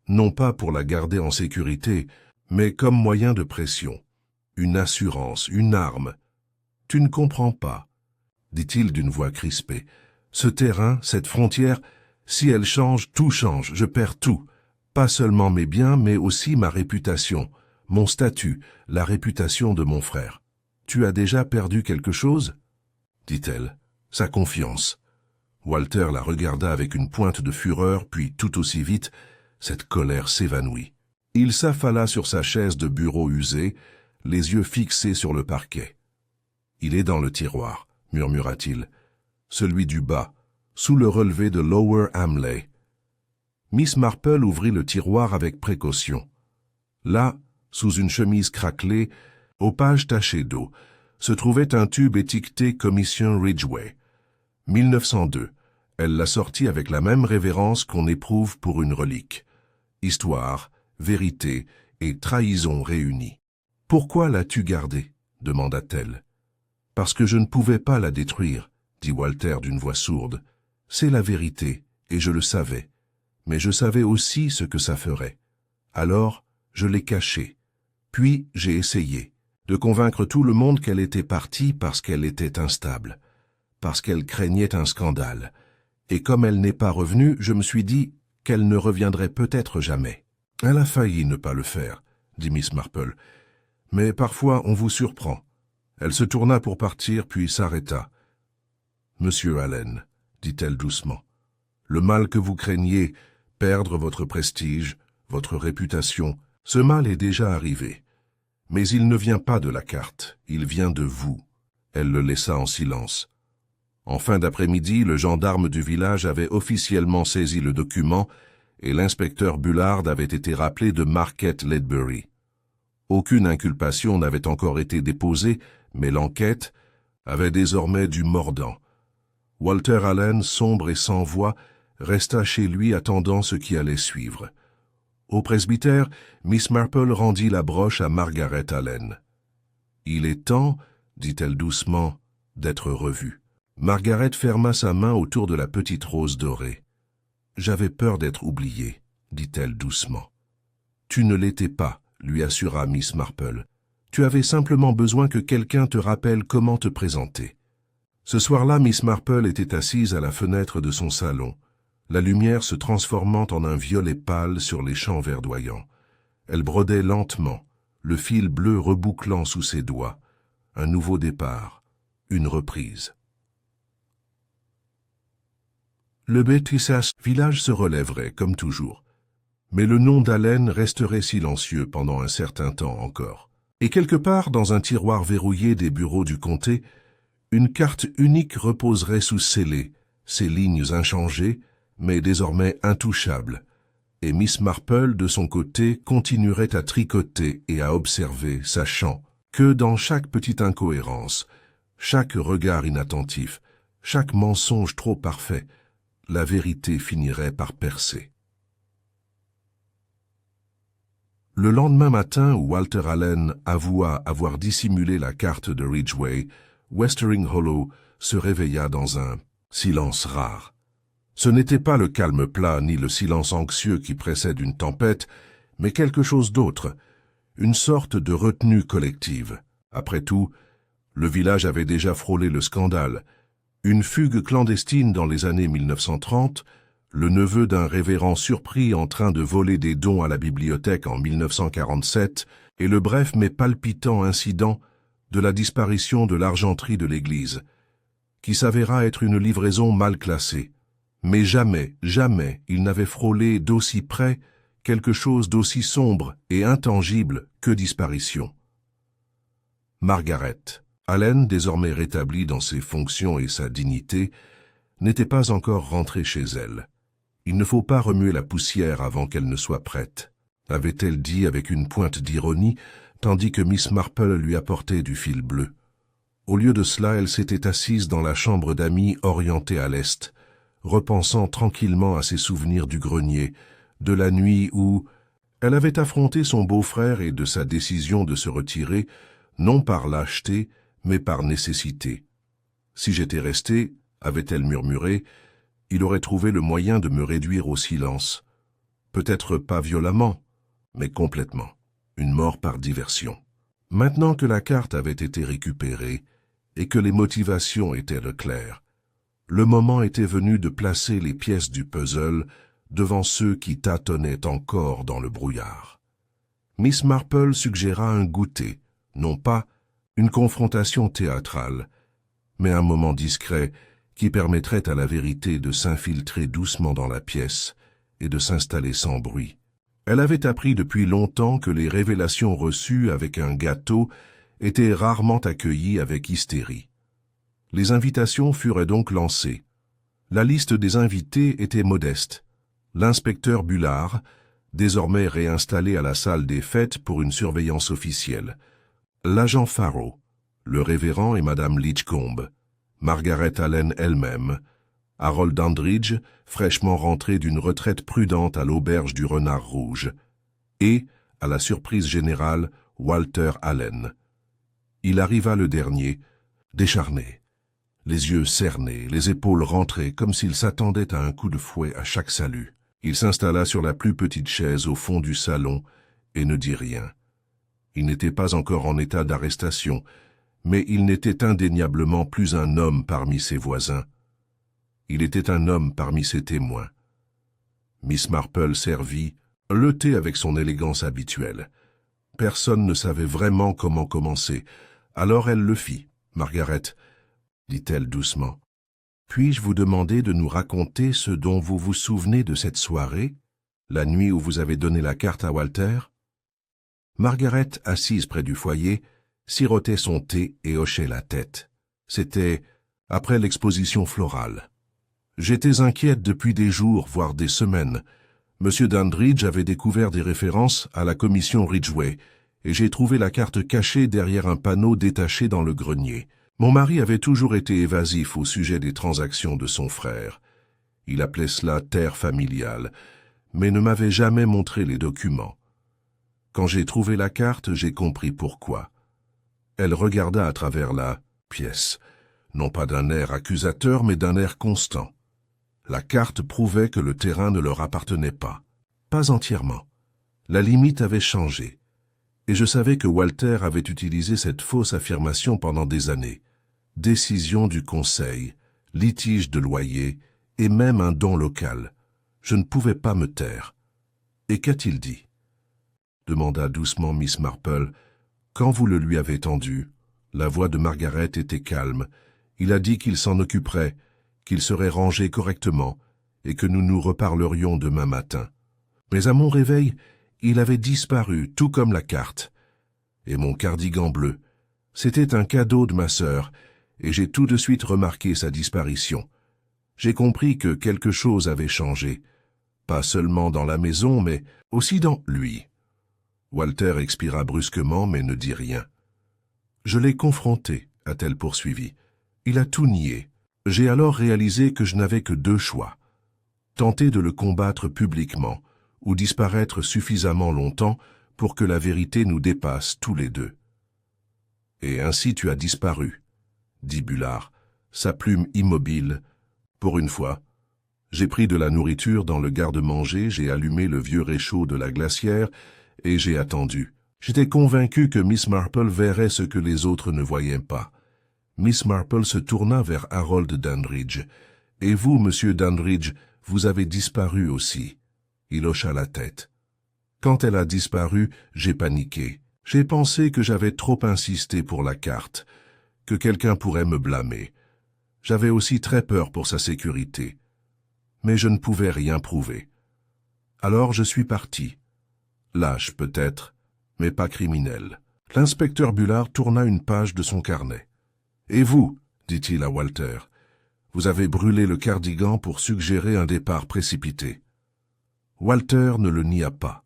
non pas pour la garder en sécurité, mais comme moyen de pression. Une assurance, une arme. Tu ne comprends pas, dit-il d'une voix crispée. Ce terrain, cette frontière, si elle change, tout change, je perds tout. Pas seulement mes biens, mais aussi ma réputation, mon statut, la réputation de mon frère. Tu as déjà perdu quelque chose ? Dit-elle. Sa confiance. Walter la regarda avec une pointe de fureur, puis tout aussi vite, cette colère s'évanouit. Il s'affala sur sa chaise de bureau usée, les yeux fixés sur le parquet. « Il est dans le tiroir, » murmura-t-il. « Celui du bas, sous le relevé de Lower Hamley. » Miss Marple ouvrit le tiroir avec précaution. Là, sous une chemise craquelée, aux pages tachées d'eau, se trouvait un tube étiqueté Commission Ridgway. 1902. Elle l'a sorti avec la même révérence qu'on éprouve pour une relique. Histoire, vérité et trahison réunies. « Pourquoi l'as-tu gardée » demanda-t-elle. « Parce que je ne pouvais pas la détruire, » dit Walter d'une voix sourde. « C'est la vérité, et je le savais. Mais je savais aussi ce que ça ferait. Alors, je l'ai cachée. Puis, j'ai essayé de convaincre tout le monde qu'elle était partie parce qu'elle était instable, parce qu'elle craignait un scandale. Et comme elle n'est pas revenue, je me suis dit qu'elle ne reviendrait peut-être jamais. » « Elle a failli ne pas le faire, » dit Miss Marple. « Mais parfois on vous surprend. » Elle se tourna pour partir, puis s'arrêta. « Monsieur Allen, » dit-elle doucement, « le mal que vous craignez, perdre votre prestige, votre réputation, ce mal est déjà arrivé. Mais il ne vient pas de la carte, il vient de vous. » Elle le laissa en silence. En fin d'après-midi, le gendarme du village avait officiellement saisi le document et l'inspecteur Bullard avait été rappelé de Market Ledbury. Aucune inculpation n'avait encore été déposée, mais l'enquête avait désormais du mordant. Walter Allen, sombre et sans voix, resta chez lui attendant ce qui allait suivre. Au presbytère, Miss Marple rendit la broche à Margaret Allen. « Il est temps, » dit-elle doucement, « d'être revue. » Margaret ferma sa main autour de la petite rose dorée. « J'avais peur d'être oubliée, » dit-elle doucement. « Tu ne l'étais pas, » lui assura Miss Marple. « Tu avais simplement besoin que quelqu'un te rappelle comment te présenter. » Ce soir-là, Miss Marple était assise à la fenêtre de son salon, la lumière se transformant en un violet pâle sur les champs verdoyants. Elle brodait lentement, le fil bleu rebouclant sous ses doigts. Un nouveau départ, une reprise. Le Bethesda village se relèverait, comme toujours. Mais le nom d'Allen resterait silencieux pendant un certain temps encore. Et quelque part, dans un tiroir verrouillé des bureaux du comté, une carte unique reposerait sous scellé, ses lignes inchangées, mais désormais intouchables. Et Miss Marple, de son côté, continuerait à tricoter et à observer, sachant que dans chaque petite incohérence, chaque regard inattentif, chaque mensonge trop parfait, la vérité finirait par percer. Le lendemain matin où Walter Allen avoua avoir dissimulé la carte de Ridgway, Westering Hollow se réveilla dans un silence rare. Ce n'était pas le calme plat ni le silence anxieux qui précède une tempête, mais quelque chose d'autre, une sorte de retenue collective. Après tout, le village avait déjà frôlé le scandale. Une fugue clandestine dans les années 1930, le neveu d'un révérend surpris en train de voler des dons à la bibliothèque en 1947, et le bref mais palpitant incident de la disparition de l'argenterie de l'église, qui s'avéra être une livraison mal classée. Mais jamais, jamais il n'avait frôlé d'aussi près quelque chose d'aussi sombre et intangible que disparition. Margaret Allen, désormais rétablie dans ses fonctions et sa dignité, n'était pas encore rentrée chez elle. Il ne faut pas remuer la poussière avant qu'elle ne soit prête, avait-elle dit avec une pointe d'ironie, tandis que Miss Marple lui apportait du fil bleu. Au lieu de cela, elle s'était assise dans la chambre d'amis orientée à l'est, repensant tranquillement à ses souvenirs du grenier, de la nuit où elle avait affronté son beau-frère et de sa décision de se retirer, non par lâcheté, mais par nécessité. Si j'étais resté, avait-elle murmuré, il aurait trouvé le moyen de me réduire au silence. Peut-être pas violemment, mais complètement. Une mort par diversion. Maintenant que la carte avait été récupérée et que les motivations étaient claires, le moment était venu de placer les pièces du puzzle devant ceux qui tâtonnaient encore dans le brouillard. Miss Marple suggéra un goûter, non pas une confrontation théâtrale, mais un moment discret qui permettrait à la vérité de s'infiltrer doucement dans la pièce et de s'installer sans bruit. Elle avait appris depuis longtemps que les révélations reçues avec un gâteau étaient rarement accueillies avec hystérie. Les invitations furent donc lancées. La liste des invités était modeste. L'inspecteur Bullard, désormais réinstallé à la salle des fêtes pour une surveillance officielle, l'agent Farrow, le révérend et Madame Litchcombe, Margaret Allen elle-même, Harold Dandridge, fraîchement rentré d'une retraite prudente à l'auberge du Renard Rouge, et, à la surprise générale, Walter Allen. Il arriva le dernier, décharné, les yeux cernés, les épaules rentrées, comme s'il s'attendait à un coup de fouet à chaque salut. Il s'installa sur la plus petite chaise au fond du salon et ne dit rien. Il n'était pas encore en état d'arrestation, mais il n'était indéniablement plus un homme parmi ses voisins. Il était un homme parmi ses témoins. Miss Marple servit le thé avec son élégance habituelle. Personne ne savait vraiment comment commencer, alors elle le fit. « Margaret, dit-elle doucement, puis-je vous demander de nous raconter ce dont vous vous souvenez de cette soirée, la nuit où vous avez donné la carte à Walter ?» Margaret, assise près du foyer, sirotait son thé et hochait la tête. C'était après l'exposition florale. J'étais inquiète depuis des jours, voire des semaines. Monsieur Dandridge avait découvert des références à la commission Ridgway, et j'ai trouvé la carte cachée derrière un panneau détaché dans le grenier. Mon mari avait toujours été évasif au sujet des transactions de son frère. Il appelait cela terre familiale, mais ne m'avait jamais montré les documents. Quand j'ai trouvé la carte, j'ai compris pourquoi. Elle regarda à travers la pièce, non pas d'un air accusateur, mais d'un air constant. La carte prouvait que le terrain ne leur appartenait pas. Pas entièrement. La limite avait changé. Et je savais que Walter avait utilisé cette fausse affirmation pendant des années. Décision du conseil, litige de loyer et même un don local. Je ne pouvais pas me taire. « Et qu'a-t-il dit ?» demanda doucement Miss Marple. Quand vous le lui avez tendu, la voix de Margaret était calme. Il a dit qu'il s'en occuperait, qu'il serait rangé correctement, et que nous nous reparlerions demain matin. Mais à mon réveil, il avait disparu, tout comme la carte. Et mon cardigan bleu, c'était un cadeau de ma sœur, et j'ai tout de suite remarqué sa disparition. J'ai compris que quelque chose avait changé, pas seulement dans la maison, mais aussi dans lui. Walter expira brusquement, mais ne dit rien. Je l'ai confronté, a-t-elle poursuivi. Il a tout nié. J'ai alors réalisé que je n'avais que deux choix. Tenter de le combattre publiquement, ou disparaître suffisamment longtemps pour que la vérité nous dépasse tous les deux. Et ainsi tu as disparu, dit Bullard, sa plume immobile. Pour une fois, j'ai pris de la nourriture dans le garde-manger, j'ai allumé le vieux réchaud de la glacière et j'ai attendu. J'étais convaincu que Miss Marple verrait ce que les autres ne voyaient pas. Miss Marple se tourna vers Harold Dandridge. « Et vous, monsieur Dandridge, vous avez disparu aussi. » Il hocha la tête. Quand elle a disparu, j'ai paniqué. J'ai pensé que j'avais trop insisté pour la carte, que quelqu'un pourrait me blâmer. J'avais aussi très peur pour sa sécurité. Mais je ne pouvais rien prouver. Alors je suis parti. Lâche peut-être, mais pas criminel. L'inspecteur Bullard tourna une page de son carnet. « Et vous, dit-il à Walter, vous avez brûlé le cardigan pour suggérer un départ précipité. » Walter ne le nia pas.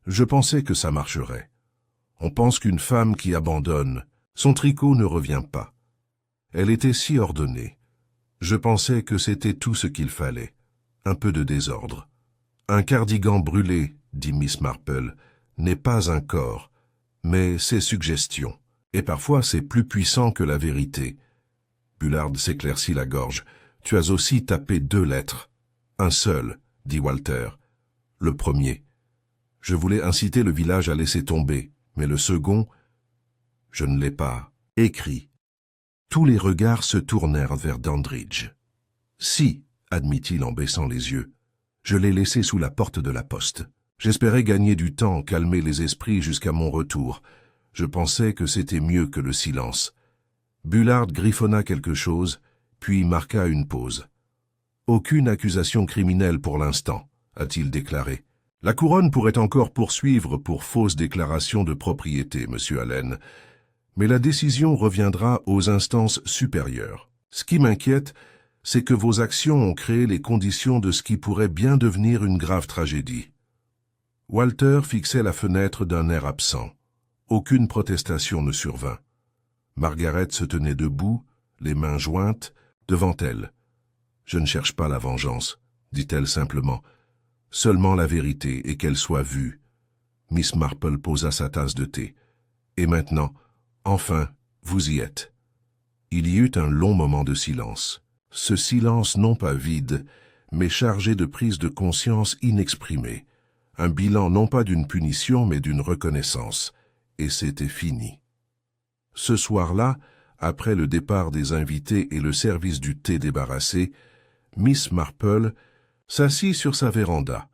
Je pensais que ça marcherait. On pense qu'une femme qui abandonne, son tricot ne revient pas. Elle était si ordonnée. Je pensais que c'était tout ce qu'il fallait. Un peu de désordre. Un cardigan brûlé, dit Miss Marple, n'est pas un corps, mais c'est suggestion. Et parfois c'est plus puissant que la vérité. Bullard s'éclaircit la gorge. Tu as aussi tapé 2 lettres. Un seul, dit Walter. Le premier. Je voulais inciter le village à laisser tomber, mais le second, je ne l'ai pas écrit. Tous les regards se tournèrent vers Dandridge. Si, admit-il en baissant les yeux, je l'ai laissé sous la porte de la poste. J'espérais gagner du temps, calmer les esprits jusqu'à mon retour. Je pensais que c'était mieux que le silence. Bullard griffonna quelque chose, puis marqua une pause. « Aucune accusation criminelle pour l'instant, a-t-il déclaré. La couronne pourrait encore poursuivre pour fausse déclaration de propriété, monsieur Allen, mais la décision reviendra aux instances supérieures. Ce qui m'inquiète, c'est que vos actions ont créé les conditions de ce qui pourrait bien devenir une grave tragédie. » Walter fixait la fenêtre d'un air absent. Aucune protestation ne survint. Margaret se tenait debout, les mains jointes, devant elle. « Je ne cherche pas la vengeance, » dit-elle simplement. « Seulement la vérité et qu'elle soit vue. » Miss Marple posa sa tasse de thé. « Et maintenant, enfin, vous y êtes. » Il y eut un long moment de silence. Ce silence non pas vide, mais chargé de prise de conscience inexprimée. Un bilan non pas d'une punition, mais d'une reconnaissance. Et c'était fini. Ce soir-là, après le départ des invités et le service du thé débarrassé, Miss Marple s'assit sur sa véranda,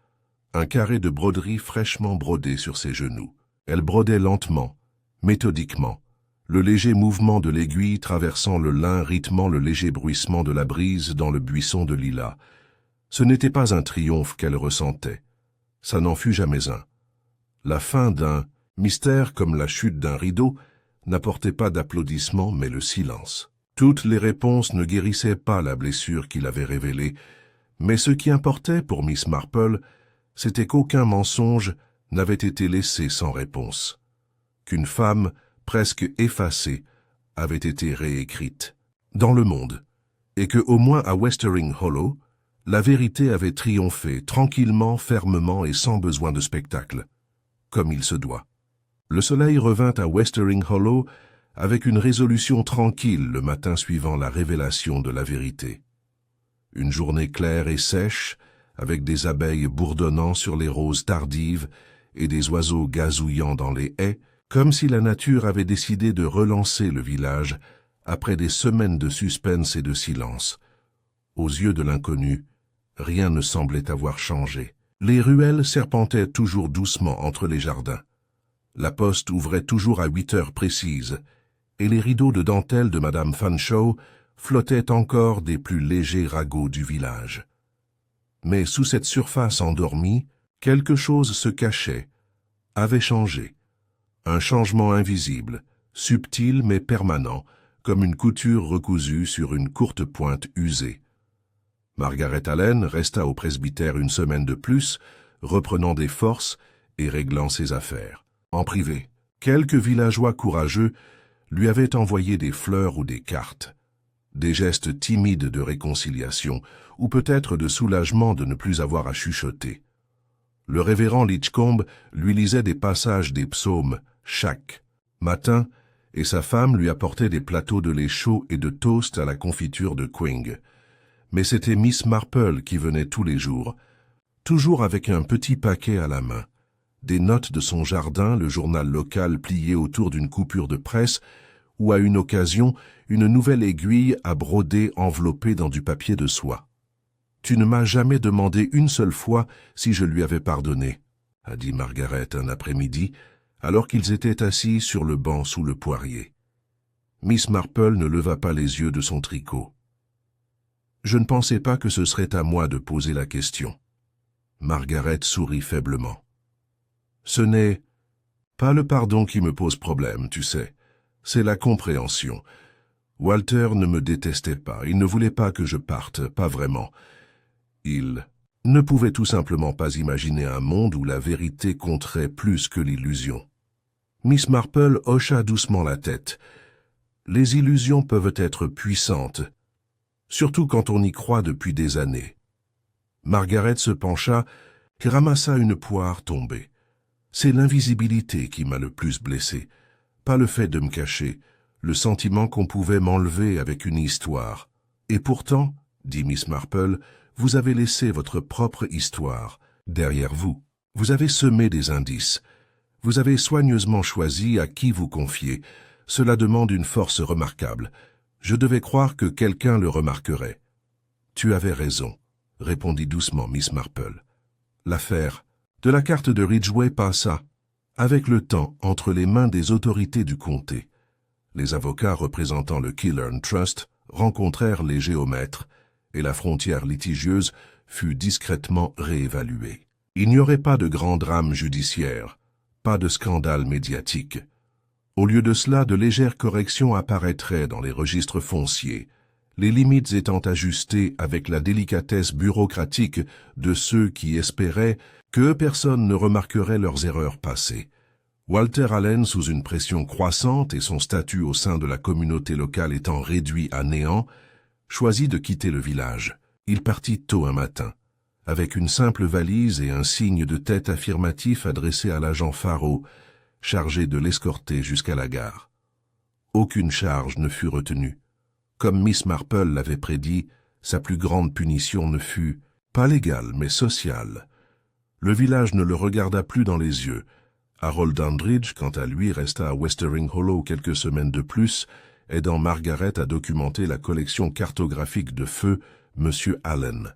un carré de broderie fraîchement brodé sur ses genoux. Elle brodait lentement, méthodiquement, le léger mouvement de l'aiguille traversant le lin rythmant le léger bruissement de la brise dans le buisson de lilas. Ce n'était pas un triomphe qu'elle ressentait. Ça n'en fut jamais un. La fin d'un mystère comme la chute d'un rideau n'apportait pas d'applaudissements mais le silence. Toutes les réponses ne guérissaient pas la blessure qu'il avait révélée, mais ce qui importait pour Miss Marple, c'était qu'aucun mensonge n'avait été laissé sans réponse, qu'une femme presque effacée avait été réécrite dans le monde, et que, au moins à Westering Hollow, la vérité avait triomphé tranquillement, fermement et sans besoin de spectacle, comme il se doit. Le soleil revint à Westering Hollow avec une résolution tranquille le matin suivant la révélation de la vérité. Une journée claire et sèche, avec des abeilles bourdonnant sur les roses tardives et des oiseaux gazouillant dans les haies, comme si la nature avait décidé de relancer le village après des semaines de suspense et de silence. Aux yeux de l'inconnu, rien ne semblait avoir changé. Les ruelles serpentaient toujours doucement entre les jardins. La poste ouvrait toujours à 8 heures précises, et les rideaux de dentelle de Madame Fanshawe flottaient encore des plus légers ragots du village. Mais sous cette surface endormie, quelque chose se cachait, avait changé. Un changement invisible, subtil mais permanent, comme une couture recousue sur une courte pointe usée. Margaret Allen resta au presbytère une semaine de plus, reprenant des forces et réglant ses affaires. En privé, quelques villageois courageux lui avaient envoyé des fleurs ou des cartes, des gestes timides de réconciliation, ou peut-être de soulagement de ne plus avoir à chuchoter. Le révérend Litchcombe lui lisait des passages des psaumes chaque matin, et sa femme lui apportait des plateaux de lait chaud et de toast à la confiture de Quing. Mais c'était Miss Marple qui venait tous les jours, toujours avec un petit paquet à la main, des notes de son jardin, le journal local plié autour d'une coupure de presse, ou à une occasion, une nouvelle aiguille à broder enveloppée dans du papier de soie. « Tu ne m'as jamais demandé une seule fois si je lui avais pardonné, » a dit Margaret un après-midi, alors qu'ils étaient assis sur le banc sous le poirier. Miss Marple ne leva pas les yeux de son tricot. « Je ne pensais pas que ce serait à moi de poser la question. » Margaret sourit faiblement. « Ce n'est pas le pardon qui me pose problème, tu sais. C'est la compréhension. Walter ne me détestait pas, il ne voulait pas que je parte, pas vraiment. Il ne pouvait tout simplement pas imaginer un monde où la vérité compterait plus que l'illusion. » Miss Marple hocha doucement la tête. « Les illusions peuvent être puissantes, surtout quand on y croit depuis des années. » Margaret se pencha et ramassa une poire tombée. « C'est l'invisibilité qui m'a le plus blessé, pas le fait de me cacher, le sentiment qu'on pouvait m'enlever avec une histoire. Et pourtant, dit Miss Marple, vous avez laissé votre propre histoire derrière vous. Vous avez semé des indices. Vous avez soigneusement choisi à qui vous confier. Cela demande une force remarquable. Je devais croire que quelqu'un le remarquerait. »« Tu avais raison, » répondit doucement Miss Marple. L'affaire de la carte de Ridgeway passa, avec le temps, entre les mains des autorités du comté. Les avocats représentant le Killern Trust rencontrèrent les géomètres, et la frontière litigieuse fut discrètement réévaluée. Il n'y aurait pas de grand drame judiciaire, pas de scandale médiatique. Au lieu de cela, de légères corrections apparaîtraient dans les registres fonciers, les limites étant ajustées avec la délicatesse bureaucratique de ceux qui espéraient que personne ne remarquerait leurs erreurs passées. Walter Allen, sous une pression croissante et son statut au sein de la communauté locale étant réduit à néant, choisit de quitter le village. Il partit tôt un matin, avec une simple valise et un signe de tête affirmatif adressé à l'agent Faro, chargé de l'escorter jusqu'à la gare. Aucune charge ne fut retenue. Comme Miss Marple l'avait prédit, sa plus grande punition ne fut pas légale mais sociale. Le village ne le regarda plus dans les yeux. Harold Dandridge, quant à lui, resta à Westering Hollow quelques semaines de plus, aidant Margaret à documenter la collection cartographique de feu M. Allen.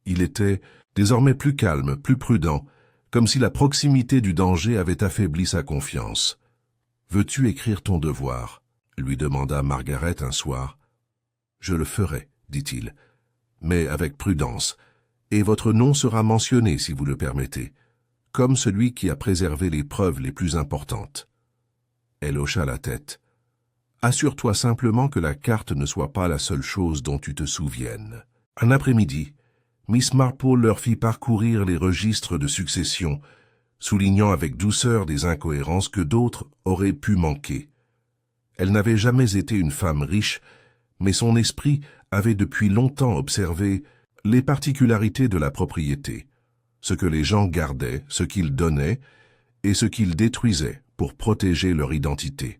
Il était désormais plus calme, plus prudent, comme si la proximité du danger avait affaibli sa confiance. « Veux-tu écrire ton devoir ?» lui demanda Margaret un soir. « Je le ferai, dit-il, mais avec prudence, et votre nom sera mentionné si vous le permettez, comme celui qui a préservé les preuves les plus importantes. » Elle hocha la tête. « Assure-toi simplement que la carte ne soit pas la seule chose dont tu te souviennes. » Un après-midi, Miss Marple leur fit parcourir les registres de succession, soulignant avec douceur des incohérences que d'autres auraient pu manquer. Elle n'avait jamais été une femme riche, mais son esprit avait depuis longtemps observé les particularités de la propriété, ce que les gens gardaient, ce qu'ils donnaient et ce qu'ils détruisaient pour protéger leur identité.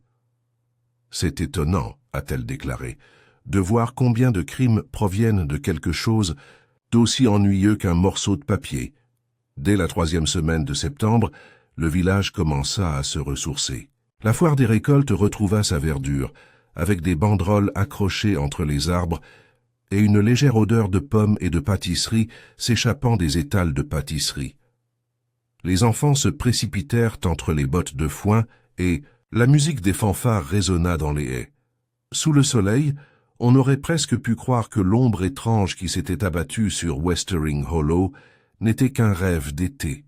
« C'est étonnant, » a-t-elle déclaré, « de voir combien de crimes proviennent de quelque chose d'aussi ennuyeux qu'un morceau de papier. » Dès la 3e semaine de septembre, le village commença à se ressourcer. La foire des récoltes retrouva sa verdure, avec des banderoles accrochées entre les arbres et une légère odeur de pommes et de pâtisserie s'échappant des étals de pâtisserie. Les enfants se précipitèrent entre les bottes de foin et la musique des fanfares résonna dans les haies. Sous le soleil, On aurait presque pu croire que l'ombre étrange qui s'était abattue sur Westering Hollow n'était qu'un rêve d'été.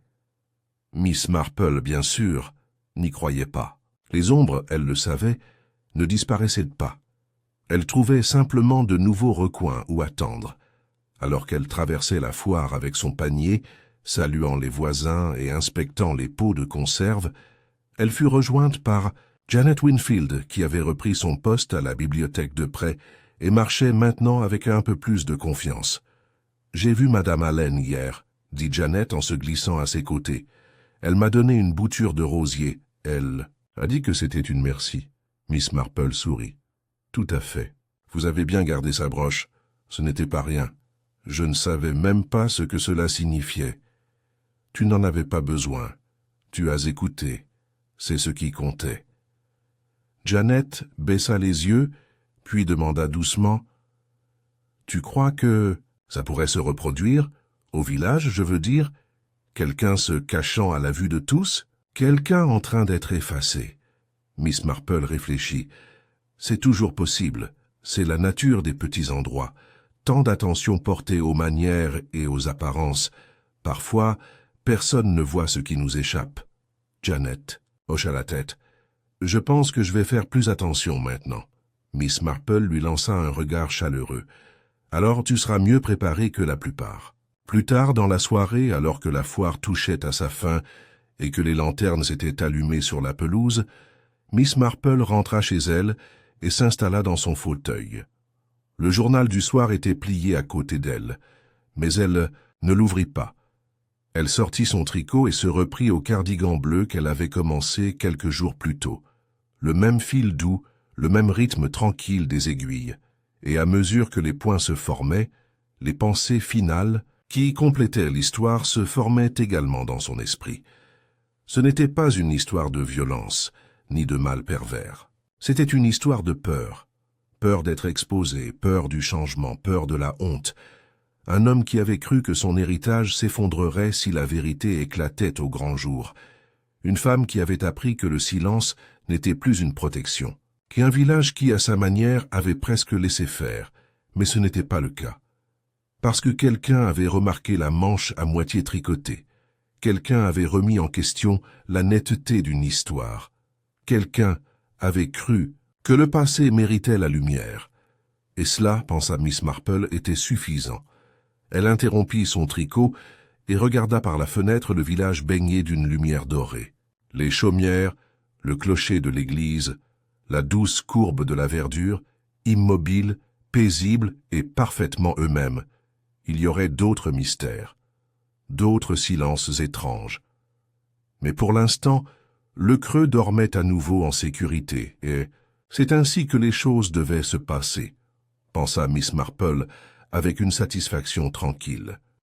Miss Marple, bien sûr, n'y croyait pas. Les ombres, elle le savait, ne disparaissaient pas. Elle trouvait simplement de nouveaux recoins où attendre. Alors qu'elle traversait la foire avec son panier, saluant les voisins et inspectant les pots de conserve, elle fut rejointe par Janet Winfield, qui avait repris son poste à la bibliothèque de près et marchait maintenant avec un peu plus de confiance. « J'ai vu Madame Allen hier », dit Janet en se glissant à ses côtés. « Elle m'a donné une bouture de rosier. Elle a dit que c'était une merci. » Miss Marple sourit. « Tout à fait. Vous avez bien gardé sa broche. Ce n'était pas rien. Je ne savais même pas ce que cela signifiait. Tu n'en avais pas besoin. Tu as écouté. C'est ce qui comptait. » Janet baissa les yeux, puis demanda doucement, « Tu crois que ça pourrait se reproduire? Au village, je veux dire? Quelqu'un se cachant à la vue de tous? Quelqu'un en train d'être effacé? » Miss Marple réfléchit. « C'est toujours possible. C'est la nature des petits endroits. Tant d'attention portée aux manières et aux apparences. Parfois, personne ne voit ce qui nous échappe. » Janet hocha la tête. « Je pense que je vais faire plus attention maintenant. » Miss Marple lui lança un regard chaleureux. « Alors tu seras mieux préparé que la plupart. » Plus tard dans la soirée, alors que la foire touchait à sa fin et que les lanternes s'étaient allumées sur la pelouse, Miss Marple rentra chez elle et s'installa dans son fauteuil. Le journal du soir était plié à côté d'elle, mais elle ne l'ouvrit pas. Elle sortit son tricot et se reprit au cardigan bleu qu'elle avait commencé quelques jours plus tôt. Le même fil doux, le même rythme tranquille des aiguilles, et à mesure que les points se formaient, les pensées finales qui complétaient l'histoire se formaient également dans son esprit. Ce n'était pas une histoire de violence, ni de mal pervers. C'était une histoire de peur. Peur d'être exposé, peur du changement, peur de la honte. Un homme qui avait cru que son héritage s'effondrerait si la vérité éclatait au grand jour. Une femme qui avait appris que le silence n'était plus une protection. Qu'un village qui, à sa manière, avait presque laissé faire, mais ce n'était pas le cas. Parce que quelqu'un avait remarqué la manche à moitié tricotée. Quelqu'un avait remis en question la netteté d'une histoire. Quelqu'un avait cru que le passé méritait la lumière. Et cela, pensa Miss Marple, était suffisant. Elle interrompit son tricot et regarda par la fenêtre le village baigné d'une lumière dorée. Les chaumières, le clocher de l'église, la douce courbe de la verdure, immobiles, paisibles et parfaitement eux-mêmes. Il y aurait d'autres mystères, d'autres silences étranges. Mais pour l'instant, le creux dormait à nouveau en sécurité, et c'est ainsi que les choses devaient se passer, pensa Miss Marple avec une satisfaction tranquille.